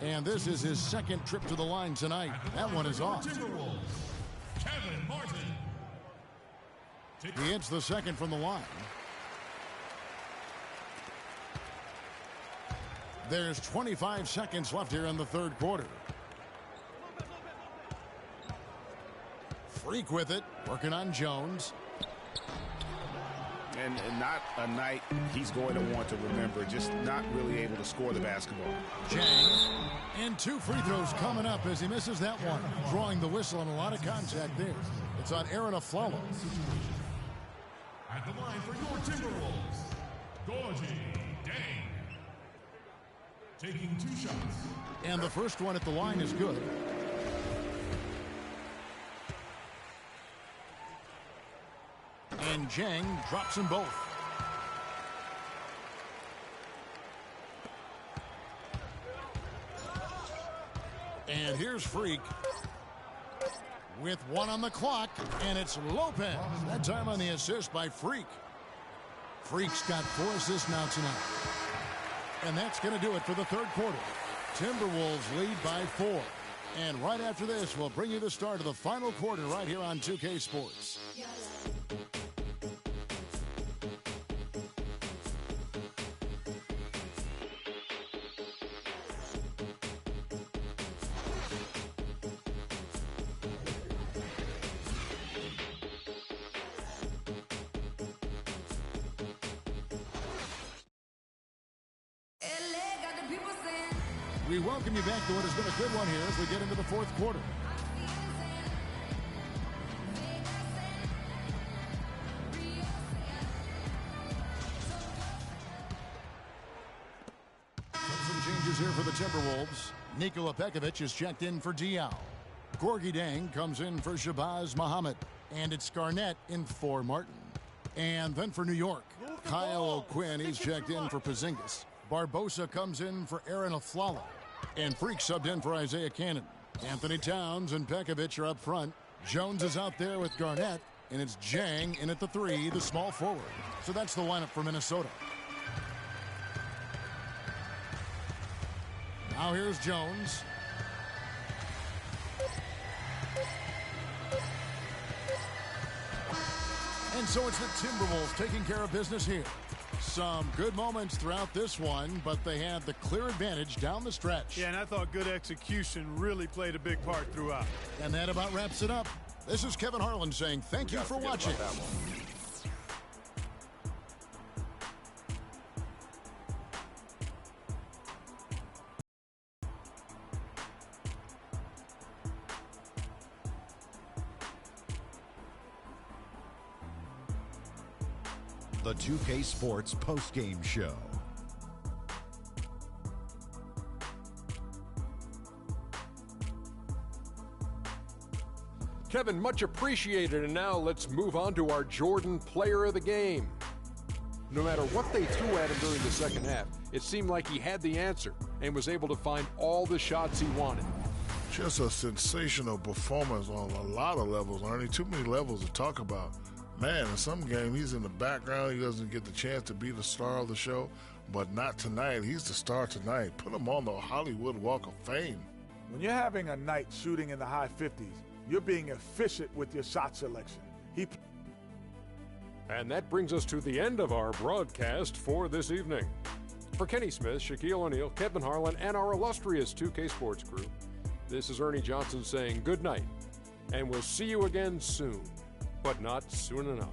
And this is his second trip to the line tonight. That one is off. Kevin Martin. He hits the second from the line. There's 25 seconds left here in the third quarter. Freak with it, working on Jones. And not a night he's going to want to remember, just not really able to score the basketball. Jang. And 2 free throws coming up as he misses that one. Drawing the whistle and a lot of contact there. It's on Aaron Aflalo. At the line for your Timberwolves, Gorgie Dang. Taking 2 shots. And the first one at the line is good. And Jang drops them both. And here's Freak with 1 on the clock, and it's Lopez. That time on the assist by Freak. Freak's got 4 assists now tonight. And that's going to do it for the third quarter. Timberwolves lead by 4. And right after this, we'll bring you the start of the final quarter right here on 2K Sports. We welcome you back to what has been a good one here as we get into the fourth quarter. Some changes here for the Timberwolves. Nikola Pekovic is checked in for Diaw. Gorgie Dang comes in for Shabazz Muhammad. And it's Garnett in for Martin. And then for New York, Kyle O'Quinn is checked in for Porzingis. Barbosa comes in for Aaron Aflalo. And Freak subbed in for Isaiah Cannon. Anthony Towns and Pekovic are up front. Jones is out there with Garnett. And it's Jang in at the 3, the small forward. So that's the lineup for Minnesota. Now here's Jones. And so it's the Timberwolves taking care of business here. Some good moments throughout this one, but they had the clear advantage down the stretch. Yeah, and I thought good execution really played a big part throughout. And that about wraps it up. This is Kevin Harlan saying thank you for watching. The 2K Sports postgame show. Kevin, much appreciated. And now let's move on to our Jordan Player of the Game. No matter what they threw at him during the second half, it seemed like he had the answer and was able to find all the shots he wanted. Just a sensational performance on a lot of levels, Ernie. Too many levels to talk about. Man, in some game, he's in the background. He doesn't get the chance to be the star of the show, but not tonight. He's the star tonight. Put him on the Hollywood Walk of Fame. When you're having a night shooting in the high 50s, you're being efficient with your shot selection. And that brings us to the end of our broadcast for this evening. For Kenny Smith, Shaquille O'Neal, Kevin Harlan, and our illustrious 2K Sports crew, this is Ernie Johnson saying good night, and we'll see you again soon. But not soon enough.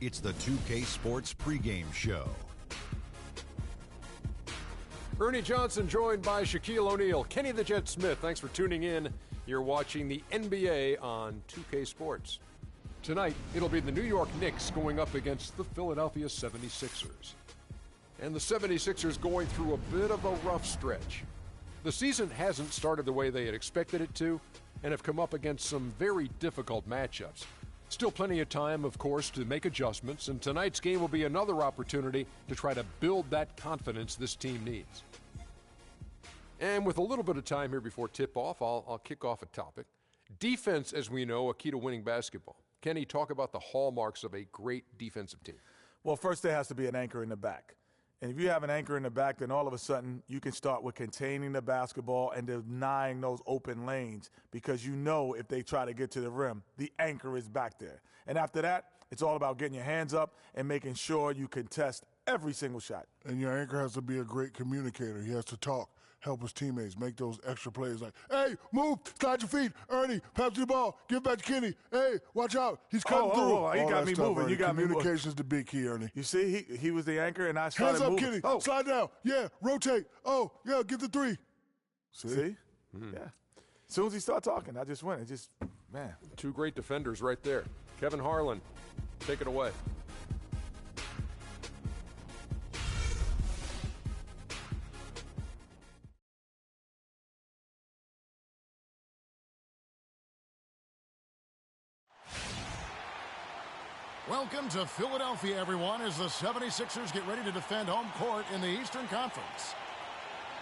It's the 2K Sports pregame show. Ernie Johnson joined by Shaquille O'Neal. Kenny the Jet Smith, thanks for tuning in. You're watching the NBA on 2K Sports. Tonight, it'll be the New York Knicks going up against the Philadelphia 76ers. And the 76ers going through a bit of a rough stretch. The season hasn't started the way they had expected it to, and have come up against some very difficult matchups. Still plenty of time, of course, to make adjustments, and tonight's game will be another opportunity to try to build that confidence this team needs. And with a little bit of time here before tip-off, I'll kick off a topic. Defense, as we know, a key to winning basketball. Kenny, talk about the hallmarks of a great defensive team. Well, first there has to be an anchor in the back. And if you have an anchor in the back, then all of a sudden you can start with containing the basketball and denying those open lanes, because you know if they try to get to the rim, the anchor is back there. And after that, it's all about getting your hands up and making sure you contest every single shot. And your anchor has to be a great communicator. He has to talk, help his teammates, make those extra plays like, hey, move, slide your feet, Ernie, pass the ball, give it back to Kenny, hey, watch out, he's cutting through. He got me moving. You got Communication's the big key, Ernie. You see, he was the anchor, and I started moving. moving. Hands up, Kenny, slide down, yeah, rotate, oh, yeah, get the three. See? Yeah. As soon as he started talking, I just went. It just, man. Two great defenders right there. Kevin Harlan, take it away. Welcome to Philadelphia, everyone, as the 76ers get ready to defend home court in the Eastern Conference.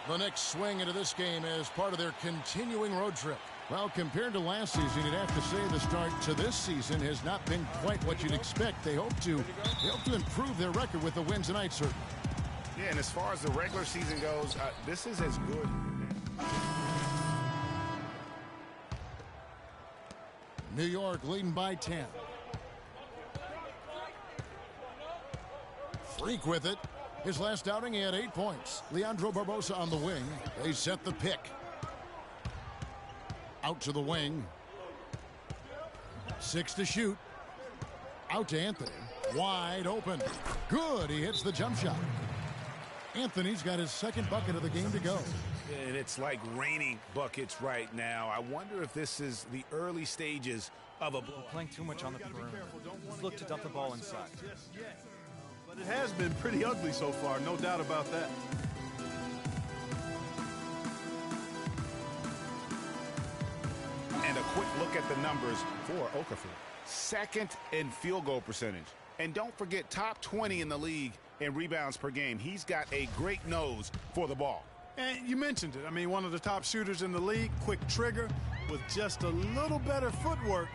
The Knicks swing into this game as part of their continuing road trip. Well, compared to last season, you'd have to say the start to this season has not been quite what you'd expect. They hope to improve their record with the wins tonight, certainly. Yeah, and as far as the regular season goes, this is as good. New York leading by 10. Freak with it. His last outing, he had 8 points. Leandro Barbosa on the wing. They set the pick. Out to the wing. 6 to shoot. Out to Anthony. Wide open. Good. He hits the jump shot. Anthony's got his second bucket of the game to go. And it's like raining buckets right now. I wonder if this is the early stages of a blowout. Playing too much on the perimeter. Let's look to dump the ball inside. But it has been pretty ugly so far, no doubt about that. And a quick look at the numbers for Okafor. Second in field goal percentage. And don't forget, top 20 in the league in rebounds per game. He's got a great nose for the ball. And you mentioned it. I mean, one of the top shooters in the league, quick trigger with just a little better footwork.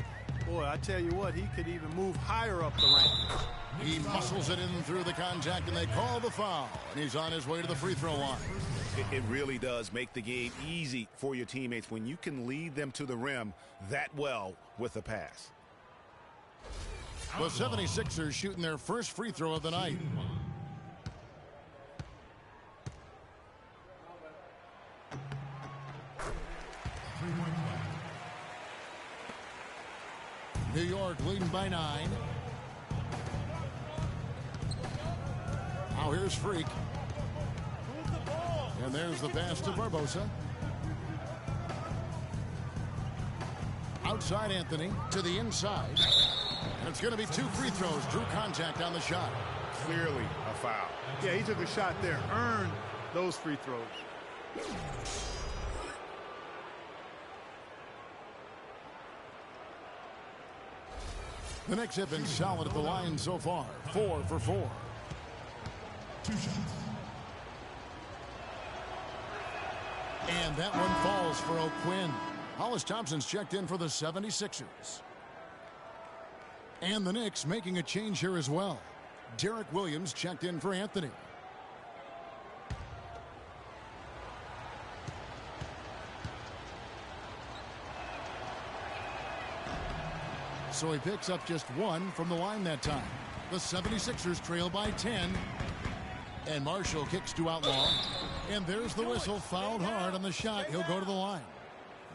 Boy, I tell you what, he could even move higher up the rank. He muscles it in through the contact, and they call the foul. And he's on his way to the free throw line. It really does make the game easy for your teammates when you can lead them to the rim that well with a pass. The 76ers shooting their first free throw of the night. New York leading by 9. Now here's Freak. And there's the pass to Barbosa. Outside Anthony to the inside. And it's going to be 2 free throws. Drew contact on the shot. Clearly a foul. Yeah, he took a shot there. Earned those free throws. The Knicks have been solid at the line so far. 4 for 4. 2 shots. And that one falls for O'Quinn. Hollis Thompson's checked in for the 76ers. And the Knicks making a change here as well. Derek Williams checked in for Anthony. So he picks up just 1 from the line that time. The 76ers trail by 10. And Marshall kicks to Outlaw. And there's the whistle, fouled hard on the shot. He'll go to the line.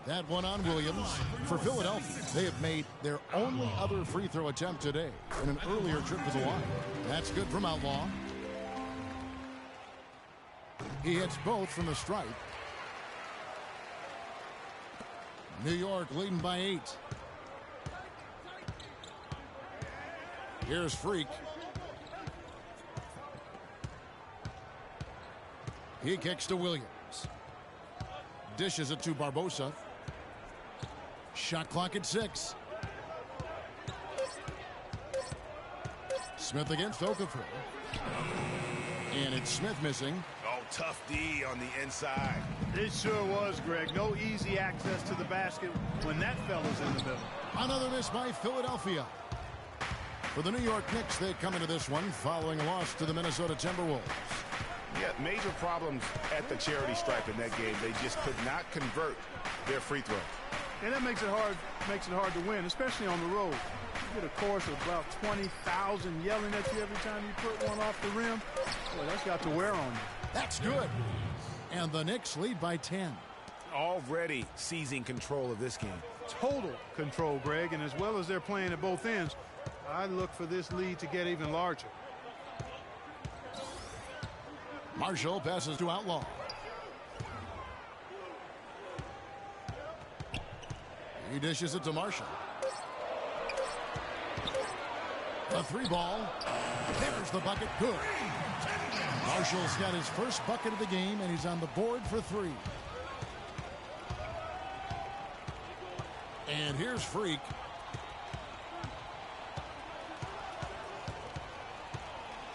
That one on Williams. For Philadelphia, they have made their only other free throw attempt today in an earlier trip to the line. That's good from Outlaw. He hits both from the stripe. New York leading by 8. Here's Freak. He kicks to Williams. Dishes it to Barbosa. Shot clock at 6. Smith against Okafor. And it's Smith missing. Oh, tough D on the inside. It sure was, Greg. No easy access to the basket when that fella's in the middle. Another miss by Philadelphia. For the New York Knicks, they come into this one following a loss to the Minnesota Timberwolves. Yeah, major problems at the charity stripe in that game. They just could not convert their free throw. And that makes it hard to win, especially on the road. You get a chorus of about 20,000 yelling at you every time you put one off the rim. Boy, that's got to wear on you. That's good. And the Knicks lead by 10. Already seizing control of this game. Total control, Greg, and as well as they're playing at both ends, I look for this lead to get even larger. Marshall passes to Outlaw. He dishes it to Marshall. A 3-ball. There's the bucket. Good. Marshall's got his first bucket of the game, and he's on the board for 3. And here's Freak.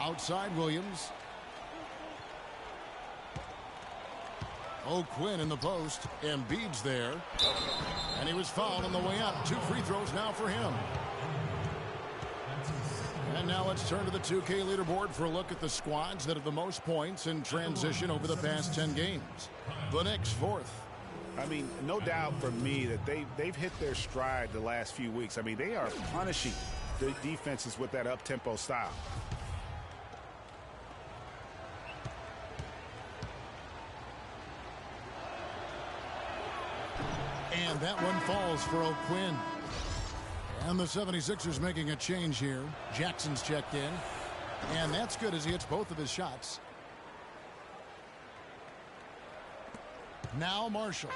Outside Williams. O'Quinn in the post. Embiid's there. And he was fouled on the way up. 2 free throws now for him. And now let's turn to the 2K leaderboard for a look at the squads that have the most points in transition over the past 10 games. The Knicks 4th. I mean, no doubt for me that they've hit their stride the last few weeks. I mean, they are punishing the defenses with that up-tempo style. And that one falls for O'Quinn. And the 76ers making a change here. Jackson's checked in. And that's good as he hits both of his shots. Now Marshall.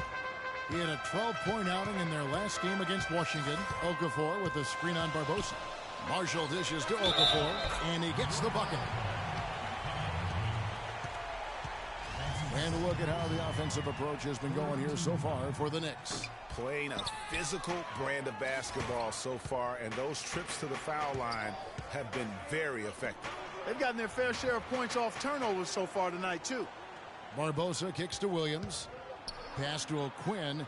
He had a 12-point outing in their last game against Washington. Okafor with a screen on Barbosa. Marshall dishes to Okafor, and he gets the bucket. And a look at how the offensive approach has been going here so far for the Knicks. Playing a physical brand of basketball so far, and those trips to the foul line have been very effective. They've gotten their fair share of points off turnovers so far tonight, too. Barbosa kicks to Williams. Pass to O'Quinn.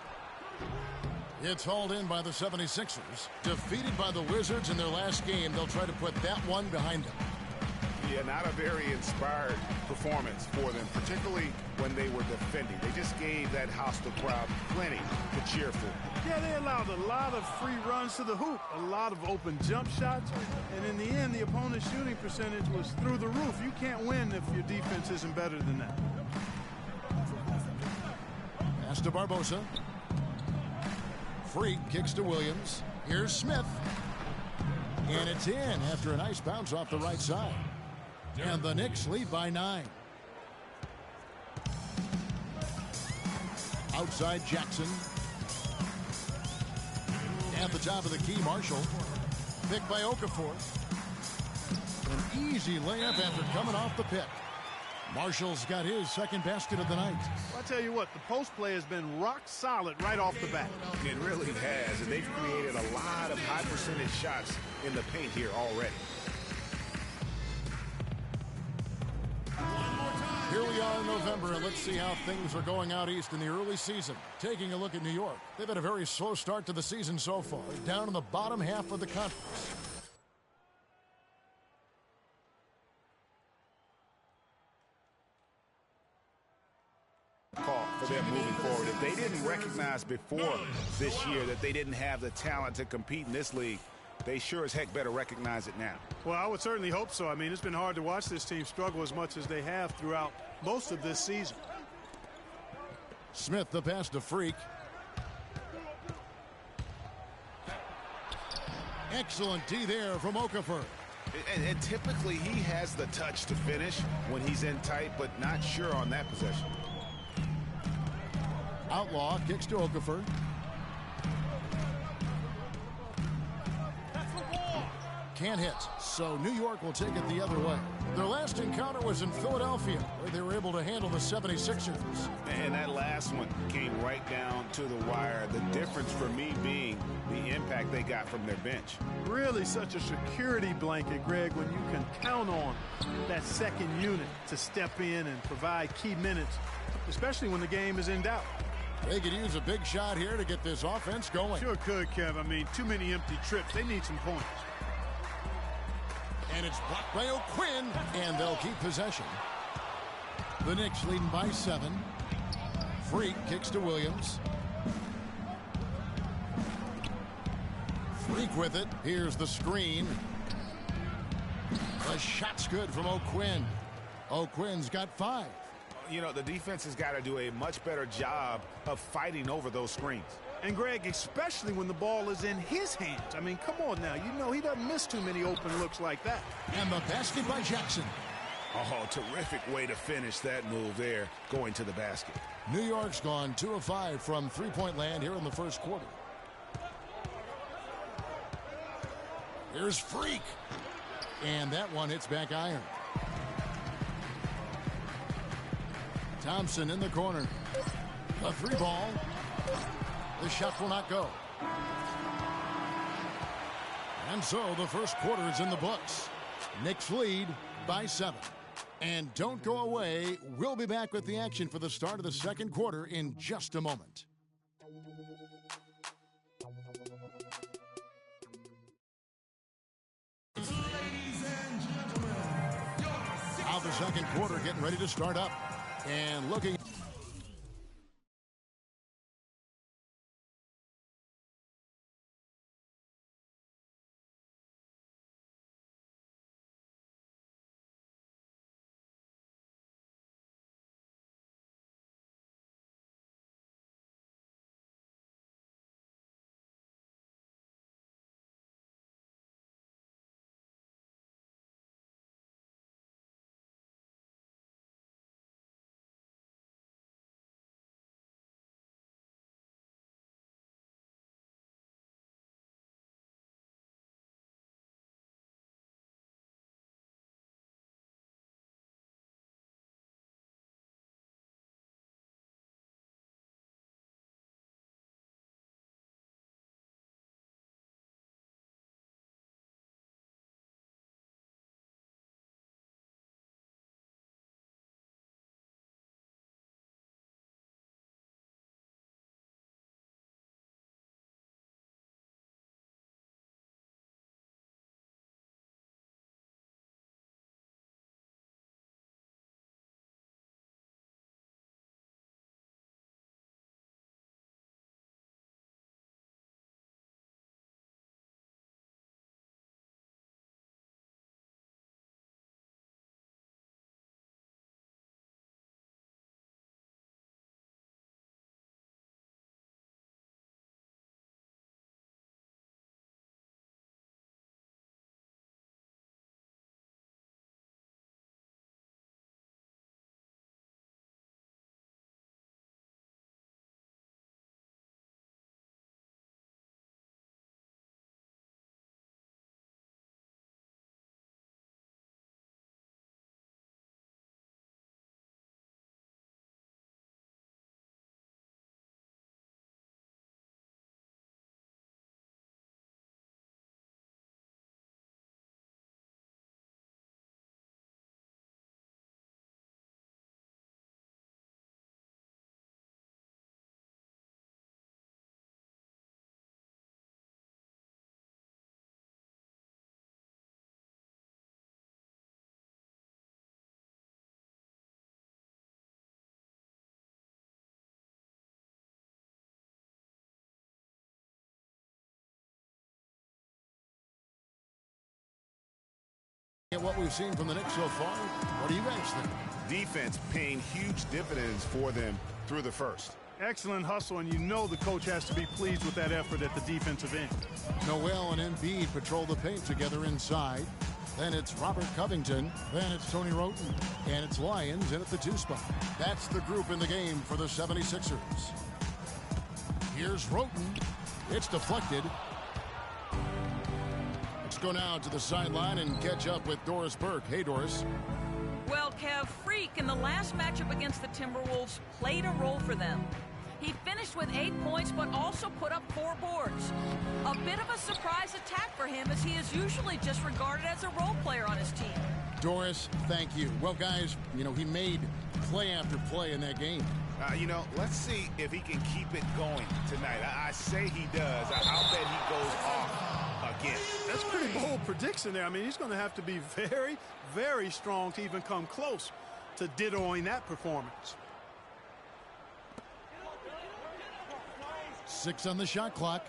It's hauled in by the 76ers. Defeated by the Wizards in their last game, they'll try to put that one behind them. Yeah, not a very inspired performance for them, particularly when they were defending. They just gave that hostile crowd plenty to cheer for. Yeah, they allowed a lot of free runs to the hoop, a lot of open jump shots, and in the end, the opponent's shooting percentage was through the roof. You can't win if your defense isn't better than that. Pass to Barbosa. Freak kicks to Williams. Here's Smith. And it's in after a nice bounce off the right side. And the Knicks lead by 9. Outside Jackson. At the top of the key, Marshall. Picked by Okafor. An easy layup after coming off the pick. Marshall's got his second basket of the night. Well, I tell you what, the post play has been rock solid right off the bat. It really has, and they've created a lot of high percentage shots in the paint here already. Here we are in November, and let's see how things are going out east in the early season. Taking a look at New York. They've had a very slow start to the season so far, down in the bottom half of the conference. Call for them moving forward. If they didn't recognize before this year that they didn't have the talent to compete in this league, they sure as heck better recognize it now. Well, I would certainly hope so. I mean, it's been hard to watch this team struggle as much as they have throughout most of this season. Smith the pass to Freak. Excellent D there from Okafor. And typically he has the touch to finish when he's in tight, but not sure on that possession. Outlaw kicks to Okafor. Can't hit, so New York will take it the other way. Their last encounter was in Philadelphia, where they were able to handle the 76ers. And that last one came right down to the wire. The difference for me being the impact they got from their bench. Really such a security blanket, Greg, when you can count on that second unit to step in and provide key minutes, especially when the game is in doubt. They could use a big shot here to get this offense going. Sure could, Kev. I mean, too many empty trips. They need some points. And it's blocked by O'Quinn, and they'll keep possession. The Knicks leading by 7. Freak kicks to Williams. Freak with it. Here's the screen. The shot's good from O'Quinn. O'Quinn's got 5. You know, the defense has got to do a much better job of fighting over those screens. And, Greg, especially when the ball is in his hands. I mean, come on now. You know he doesn't miss too many open looks like that. And the basket by Jackson. Oh, terrific way to finish that move there, going to the basket. New York's gone 2 of 5 from three-point land here in the first quarter. Here's Freak. And that one hits back iron. Thompson in the corner. A 3-ball. The shot will not go. And so the first quarter is in the books. Knicks lead by 7. And don't go away. We'll be back with the action for the start of the second quarter in just a moment. Now the second quarter getting ready to start up. And looking. What we've seen from the Knicks so far, what do you guys think? Defense paying huge dividends for them through the first. Excellent hustle, and you know the coach has to be pleased with that effort at the defensive end. Noel and Embiid patrol the paint together inside. Then it's Robert Covington. Then it's Tony Roten. And it's Lyons in at the 2 spot. That's the group in the game for the 76ers. Here's Roten. It's deflected. Let's go now to the sideline and catch up with Doris Burke. Hey, Doris. Well, Kev, Freak in the last matchup against the Timberwolves played a role for them. He finished with 8 points, but also put up 4 boards. A bit of a surprise attack for him, as he is usually just regarded as a role player on his team. Doris, thank you. Well, guys, he made play after play in that game. Let's see if he can keep it going tonight. I say he does. I'll bet he goes off again. That's a pretty bold prediction there. I mean, he's going to have to be very, very strong to even come close to dittoing that performance. 6 on the shot clock.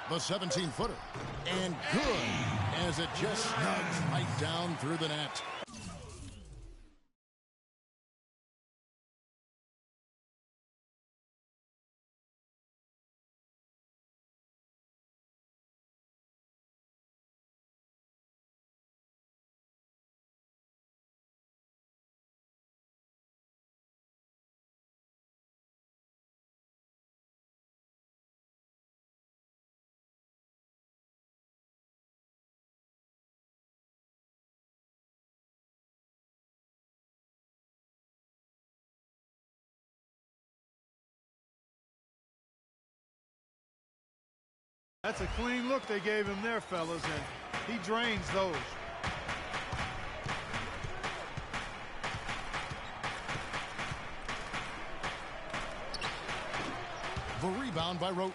The 17-footer. And good, as it just snugs right down through the net. That's a clean look they gave him there, fellas, and he drains those. The rebound by Roten.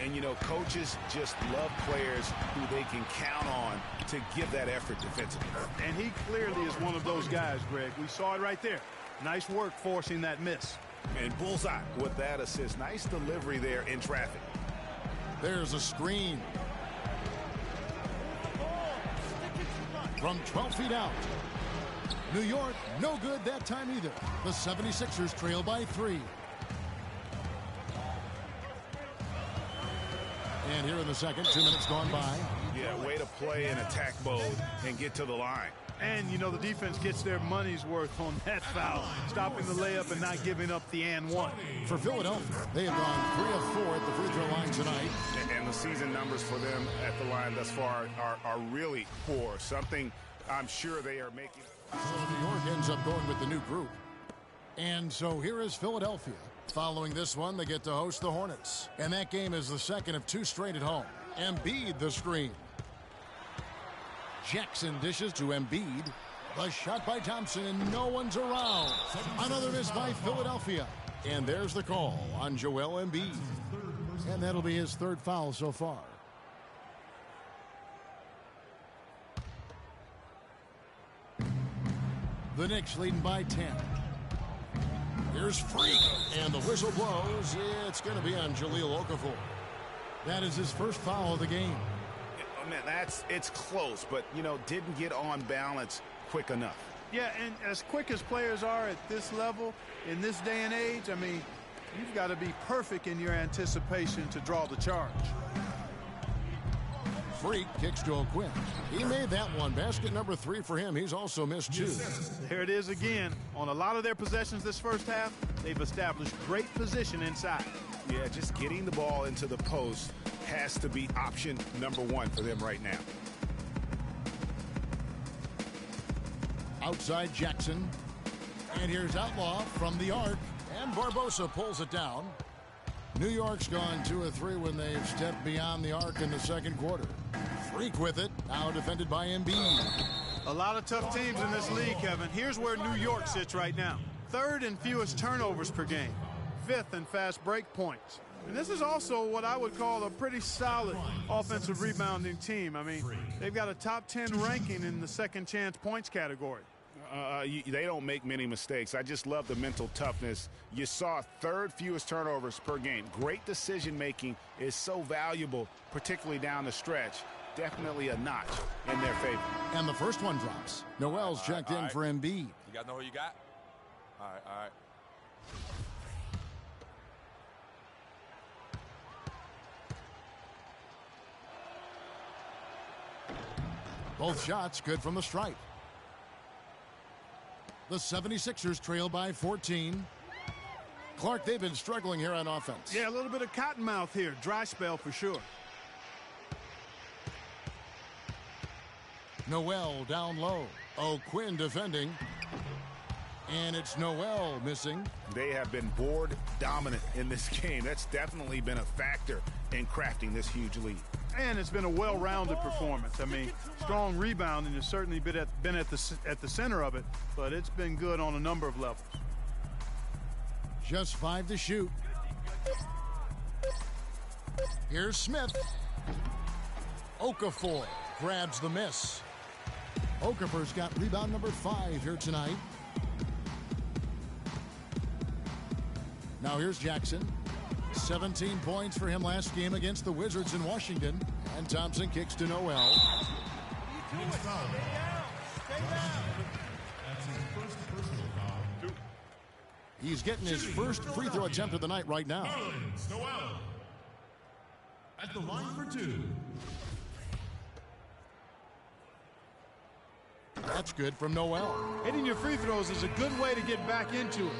And, coaches just love players who they can count on to give that effort defensively. And he clearly is one of those guys, Greg. We saw it right there. Nice work forcing that miss. And bullseye with that assist. Nice delivery there in traffic. There's a screen. From 12 feet out. New York, no good that time either. The 76ers trail by 3. And here in the second, 2 minutes gone by. Yeah, way to play in attack mode and get to the line. And, the defense gets their money's worth on that foul, stopping the layup and not giving up the and one. For Philadelphia, they have gone 3 of 4 at the free throw line tonight. And the season numbers for them at the line thus far are really poor. Something I'm sure they are making. So New York ends up going with the new group. And so here is Philadelphia. Following this one, they get to host the Hornets. And that game is the second of 2 straight at home. Embiid the screen. Jackson dishes to Embiid. The shot by Thompson, and no one's around. Another miss by Philadelphia. And there's the call on Joel Embiid. And that'll be his 3rd foul so far. The Knicks leading by 10. Here's Freak, and the whistle blows. It's going to be on Jahlil Okafor. That is his 1st foul of the game. Man, it's close, but, didn't get on balance quick enough. Yeah, and as quick as players are at this level, in this day and age, I mean, you've got to be perfect in your anticipation to draw the charge. Freak kicks to O'Quinn. He made that one. Basket number 3 for him. He's also missed 2. There it is again. On a lot of their possessions this first half, they've established great position inside. Yeah, just getting the ball into the post has to be option number 1 for them right now. Outside Jackson. And here's Outlaw from the arc. And Barbosa pulls it down. New York's gone 2 of 3 when they've stepped beyond the arc in the second quarter. Freak with it. Now defended by Embiid. A lot of tough teams in this league, Kevin. Here's where New York sits right now. 3rd in fewest turnovers per game. 5th in fast break points. And this is also what I would call a pretty solid offensive rebounding team. I mean, they've got a top 10 ranking in the second chance points category. They don't make many mistakes. I just love the mental toughness. You saw 3rd fewest turnovers per game. Great decision making is so valuable, particularly down the stretch. Definitely a notch in their favor. And the first one drops. Noel's checked in for Embiid. You guys know who you got? All right. Both shots good from the stripe. The 76ers trail by 14. Clark, they've been struggling here on offense. Yeah, a little bit of cottonmouth here. Dry spell for sure. Noel down low. O'Quinn defending. And it's Noel missing. They have been board dominant in this game. That's definitely been a factor in crafting this huge lead. And it's been a well-rounded performance. I mean, strong rebounding has certainly been at the center of it, but it's been good on a number of levels. Just 5 to shoot. Here's Smith. Okafor grabs the miss. Okafor's got rebound number 5 here tonight. Now here's Jackson. 17 points for him last game against the Wizards in Washington. And Thompson kicks to Noel. Stay down. That's his first personal foul. He's getting his first free throw attempt of the night right now. Noel at the line for 2. That's good from Noel. Hitting your free throws is a good way to get back into it.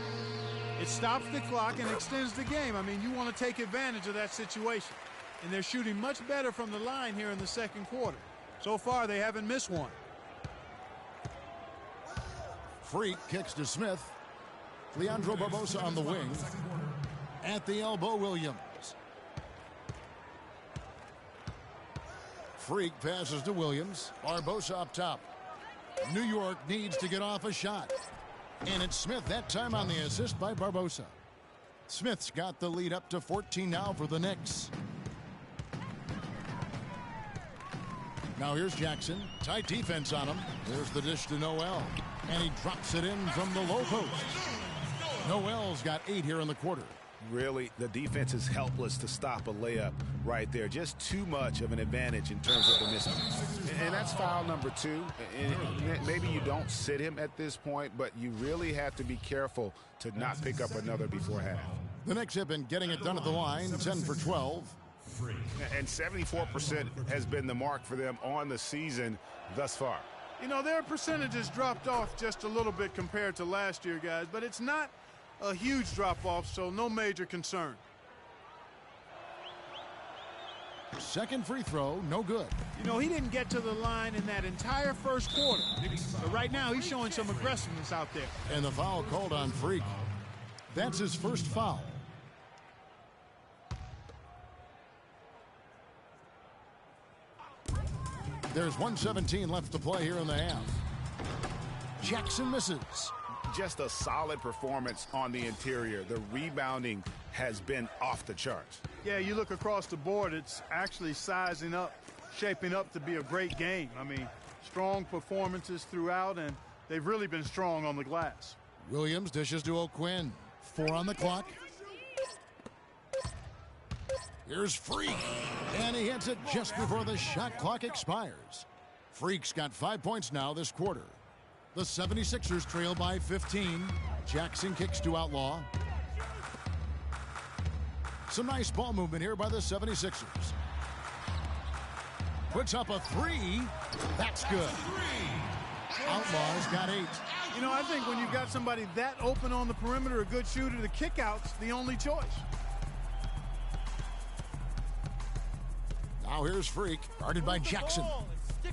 It stops the clock and extends the game. I mean, you want to take advantage of that situation. And they're shooting much better from the line here in the second quarter. So far, they haven't missed one. Freak kicks to Smith. Leandro Barbosa on the wing. At the elbow, Williams. Freak passes to Williams. Barbosa up top. New York needs to get off a shot. And it's Smith that time on the assist by Barbosa. Smith's got the lead up to 14 now for the Knicks. Now here's Jackson. Tight defense on him. There's the dish to Noel. And he drops it in from the low post. Noel's got 8 here in the quarter. Really, the defense is helpless to stop a layup right there. Just too much of an advantage in terms of the mismatch. And that's foul number 2. And maybe you don't sit him at this point, but you really have to be careful to not pick up another before half. The Knicks have been getting it done at the line, 10 for 12. And 74% has been the mark for them on the season thus far. You know, their percentages dropped off just a little bit compared to last year, guys, but it's not a huge drop-off, so no major concern. Second free throw, no good. You know, he didn't get to the line in that entire first quarter. But right now, he's showing some aggressiveness out there. And the foul called on Freak. That's his first foul. There's 1:17 left to play here in the half. Jackson misses. Just a solid performance on the interior. The rebounding has been off the charts. Yeah, you look across the board, it's actually sizing up, shaping up to be a great game. I mean, strong performances throughout, and they've really been strong on the glass. Williams dishes to O'Quinn. 4 on the clock. Here's Freak. And he hits it just before the shot clock expires. Freak's got 5 points now this quarter. The 76ers trail by 15. Jackson kicks to Outlaw. Some nice ball movement here by the 76ers. Puts up a 3. That's good. Outlaw's got 8. You know, I think when you've got somebody that open on the perimeter, a good shooter, the kick-out's the only choice. Now here's Freak, guarded by Jackson.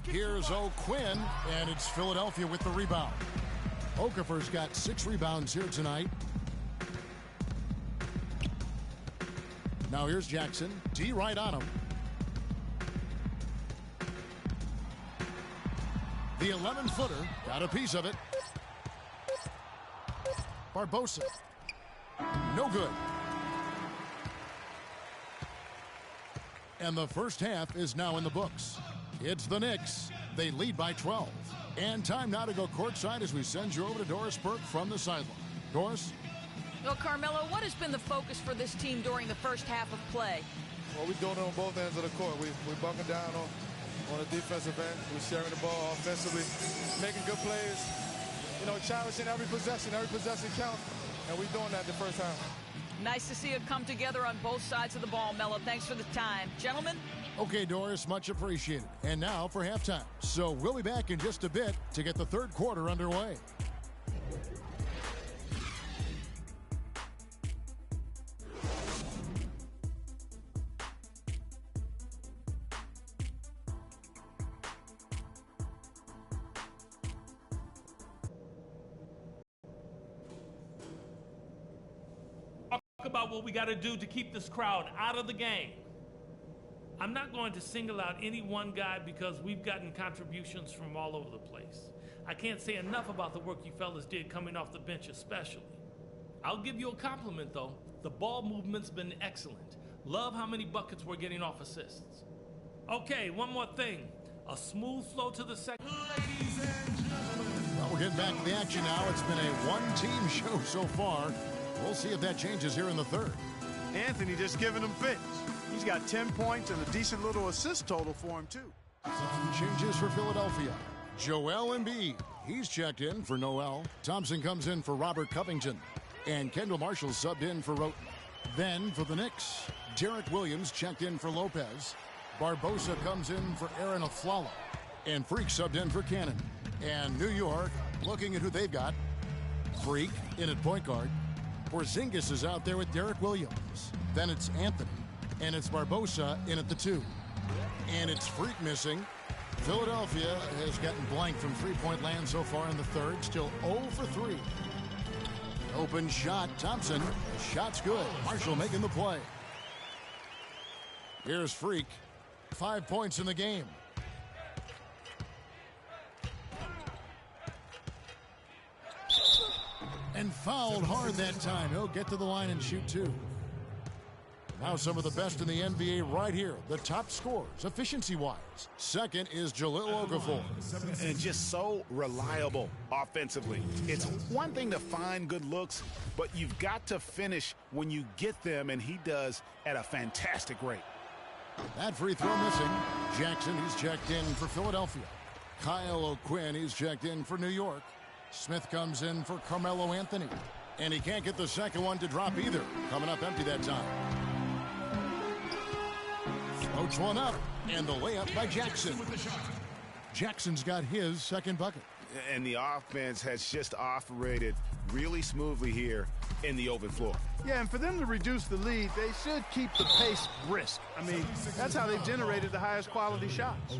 Here's O'Quinn, and it's Philadelphia with the rebound. Okafor's got 6 rebounds here tonight. Now here's Jackson. D right on him. The 11-footer got a piece of it. Barbosa. No good. And the first half is now in the books. It's the Knicks. They lead by 12. And time now to go courtside as we send you over to Doris Burke from the sideline. Doris? Well, Carmelo, what has been the focus for this team during the first half of play? Well, we're doing it on both ends of the court. We're bunking down on the defensive end. We're sharing the ball offensively, making good plays. cherishing every possession counts, and we're doing that the first half. Nice to see it come together on both sides of the ball, Mello. Thanks for the time. Gentlemen? Okay, Doris, much appreciated. And now for halftime. So we'll be back in just a bit to get the third quarter underway. About what we got to do to keep this crowd out of the game. I'm not going to single out any one guy because we've gotten contributions from all over the place. I can't say enough about the work you fellas did coming off the bench especially. I'll give you a compliment though. The ball movement's been excellent. Love how many buckets we're getting off assists. Okay, one more thing. A smooth flow to the second. Ladies and gentlemen. Well, we're getting back to the action now. It's been a one-team show so far. We'll see if that changes here in the third. Anthony just giving them fits. He's got 10 points and a decent little assist total for him, too. Some changes for Philadelphia. Joel Embiid. He's checked in for Noel. Thompson comes in for Robert Covington. And Kendall Marshall subbed in for Roten. Then for the Knicks, Derek Williams checked in for Lopez. Barbosa comes in for Aaron Aflalo. And Freak subbed in for Cannon. And New York, looking at who they've got. Freak in at point guard. Porzingis is out there with Derek Williams. Then it's Anthony. And it's Barbosa in at the 2. And it's Freak missing. Philadelphia has gotten blank from three-point land so far in the third. Still 0 for 3. Open shot. Thompson. The shot's good. Marshall making the play. Here's Freak. 5 points in the game. And fouled hard that time. He'll get to the line and shoot 2. Now some of the best in the NBA right here. The top scorers, efficiency-wise. Second is Jahlil Okafor. And just so reliable offensively. It's one thing to find good looks, but you've got to finish when you get them, and he does at a fantastic rate. That free throw missing. Jackson, he's checked in for Philadelphia. Kyle O'Quinn, he's checked in for New York. Smith comes in for Carmelo Anthony. And he can't get the second one to drop either. Coming up empty that time. Floats one up. And the layup by Jackson. Jackson's got his second bucket. And the offense has just operated really smoothly here in the open floor. Yeah, and for them to reduce the lead, they should keep the pace brisk. I mean, that's how they've generated the highest quality shots.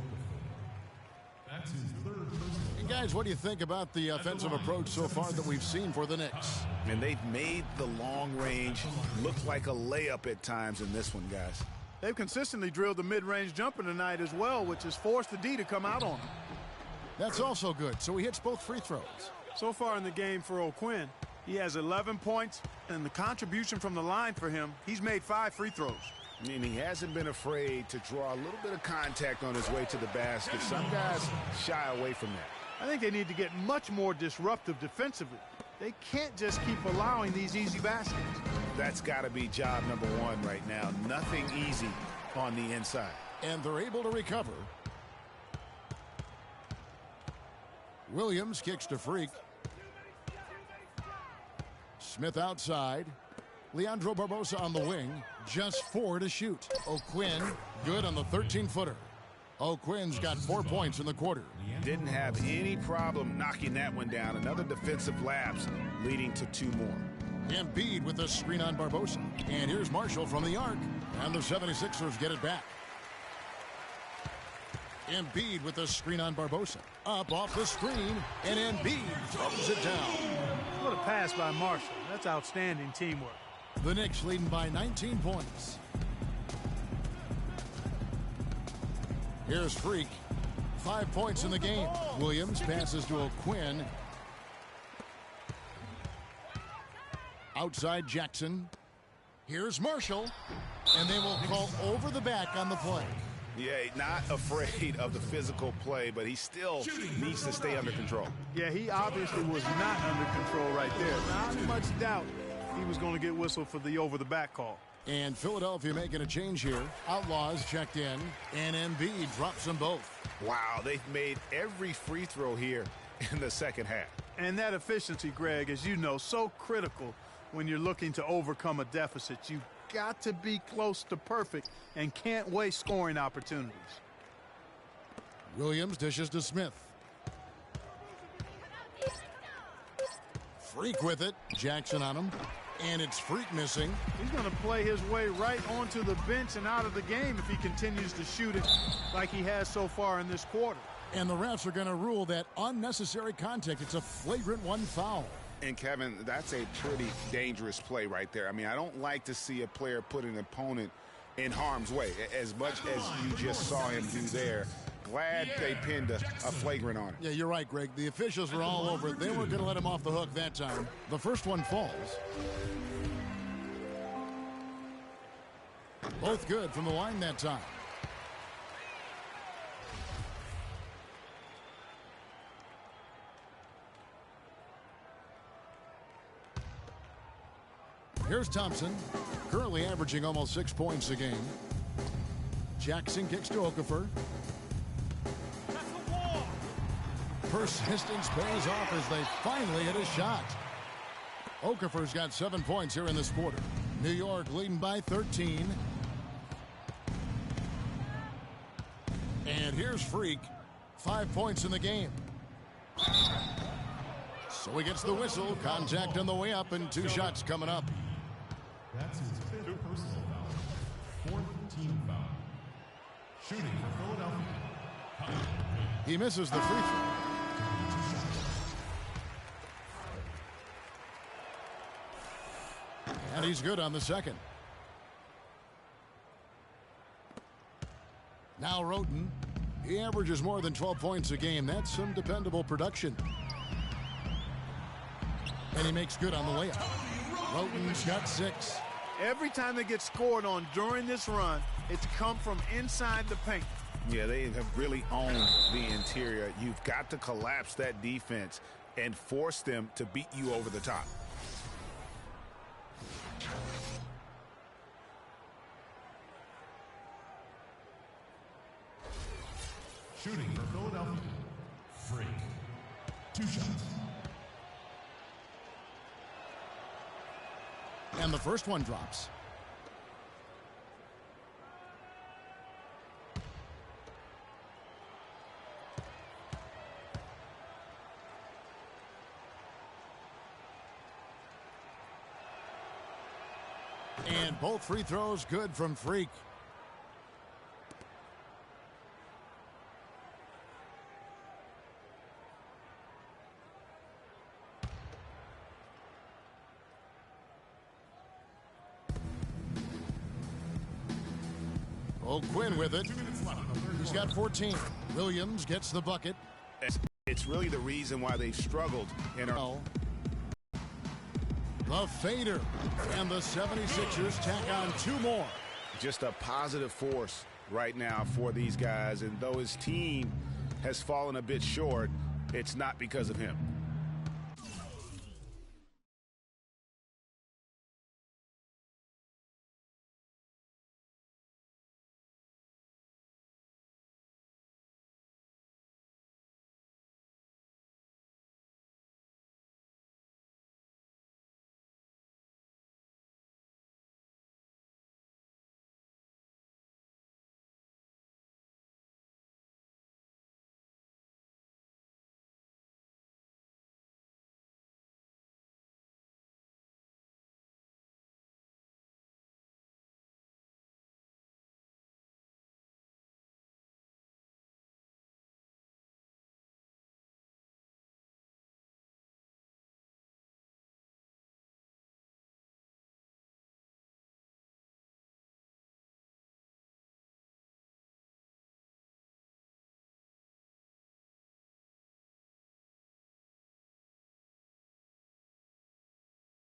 And guys, what do you think about the offensive approach so far that we've seen for the Knicks? And they've made the long range look like a layup at times in this one, guys. They've consistently drilled the mid-range jumper tonight as well, which has forced the D to come out on them. That's also good. So he hits both free throws. So far in the game for O'Quinn, he has 11 points, and the contribution from the line for him, he's made 5 free throws. And he hasn't been afraid to draw a little bit of contact on his way to the basket. Some guys shy away from that. I think they need to get much more disruptive defensively. They can't just keep allowing these easy baskets. That's got to be job number 1 right now. Nothing easy on the inside. And they're able to recover. Williams kicks to Freak. Smith outside. Leandro Barbosa on the wing. Just 4 to shoot. O'Quinn good on the 13-footer. O'Quinn's got 4 points in the quarter. Didn't have any problem knocking that one down. Another defensive lapse leading to 2 more. Embiid with a screen on Barbosa. And here's Marshall from the arc. And the 76ers get it back. Embiid with a screen on Barbosa. Up off the screen. And Embiid throws it down. What a pass by Marshall. That's outstanding teamwork. The Knicks leading by 19 points. Here's Freak. 5 points in the game. Williams passes to O'Quinn. Outside Jackson. Here's Marshall. And they will call over the back on the play. Yeah, not afraid of the physical play, but he still needs to stay under control. Yeah, he obviously was not under control right there. Not much doubt he was going to get whistled for the over-the-back call. And Philadelphia making a change here. Outlaws checked in, and Embiid drops them both. Wow, they've made every free throw here in the second half. And that efficiency, Greg, as you know, so critical when you're looking to overcome a deficit. You've got to be close to perfect and can't waste scoring opportunities. Williams dishes to Smith. Freak with it. Jackson on him. And it's Freak missing. He's going to play his way right onto the bench and out of the game if he continues to shoot it like he has so far in this quarter. And the refs are going to rule that unnecessary contact. It's a flagrant 1 foul. And, Kevin, that's a pretty dangerous play right there. I mean, I don't like to see a player put an opponent in harm's way as much as you just saw him do there. Glad they pinned a flagrant on him. Yeah, you're right, Greg. The officials were all over it. They weren't going to let him off the hook that time. The first one falls. Both good from the line that time. Here's Thompson, currently averaging almost 6 points a game. Jackson kicks to Okafor. Persistence pays off as they finally hit a shot. Okafor's got 7 points here in this quarter. New York leading by 13. And here's Freak. 5 points in the game. So he gets the whistle. Contact on the way up and 2 shots coming up. That's his 5th personal foul. 4th team foul. Shooting for Philadelphia. He misses the free throw. And he's good on the second. Now Roten. He averages more than 12 points a game. That's some dependable production. And he makes good on the layup. Roten's got 6. Every time they get scored on during this run, it's come from inside the paint. Yeah, they have really owned the interior. You've got to collapse that defense and force them to beat you over the top. Shooting for Philadelphia. Freak. 2 shots. And the first one drops. And both free throws good from Freak. Quinn with it. He's got 14. Williams gets the bucket. It's really the reason why they've struggled in our... The fader. And the 76ers tack on 2 more. Just a positive force right now for these guys. And though his team has fallen a bit short, it's not because of him.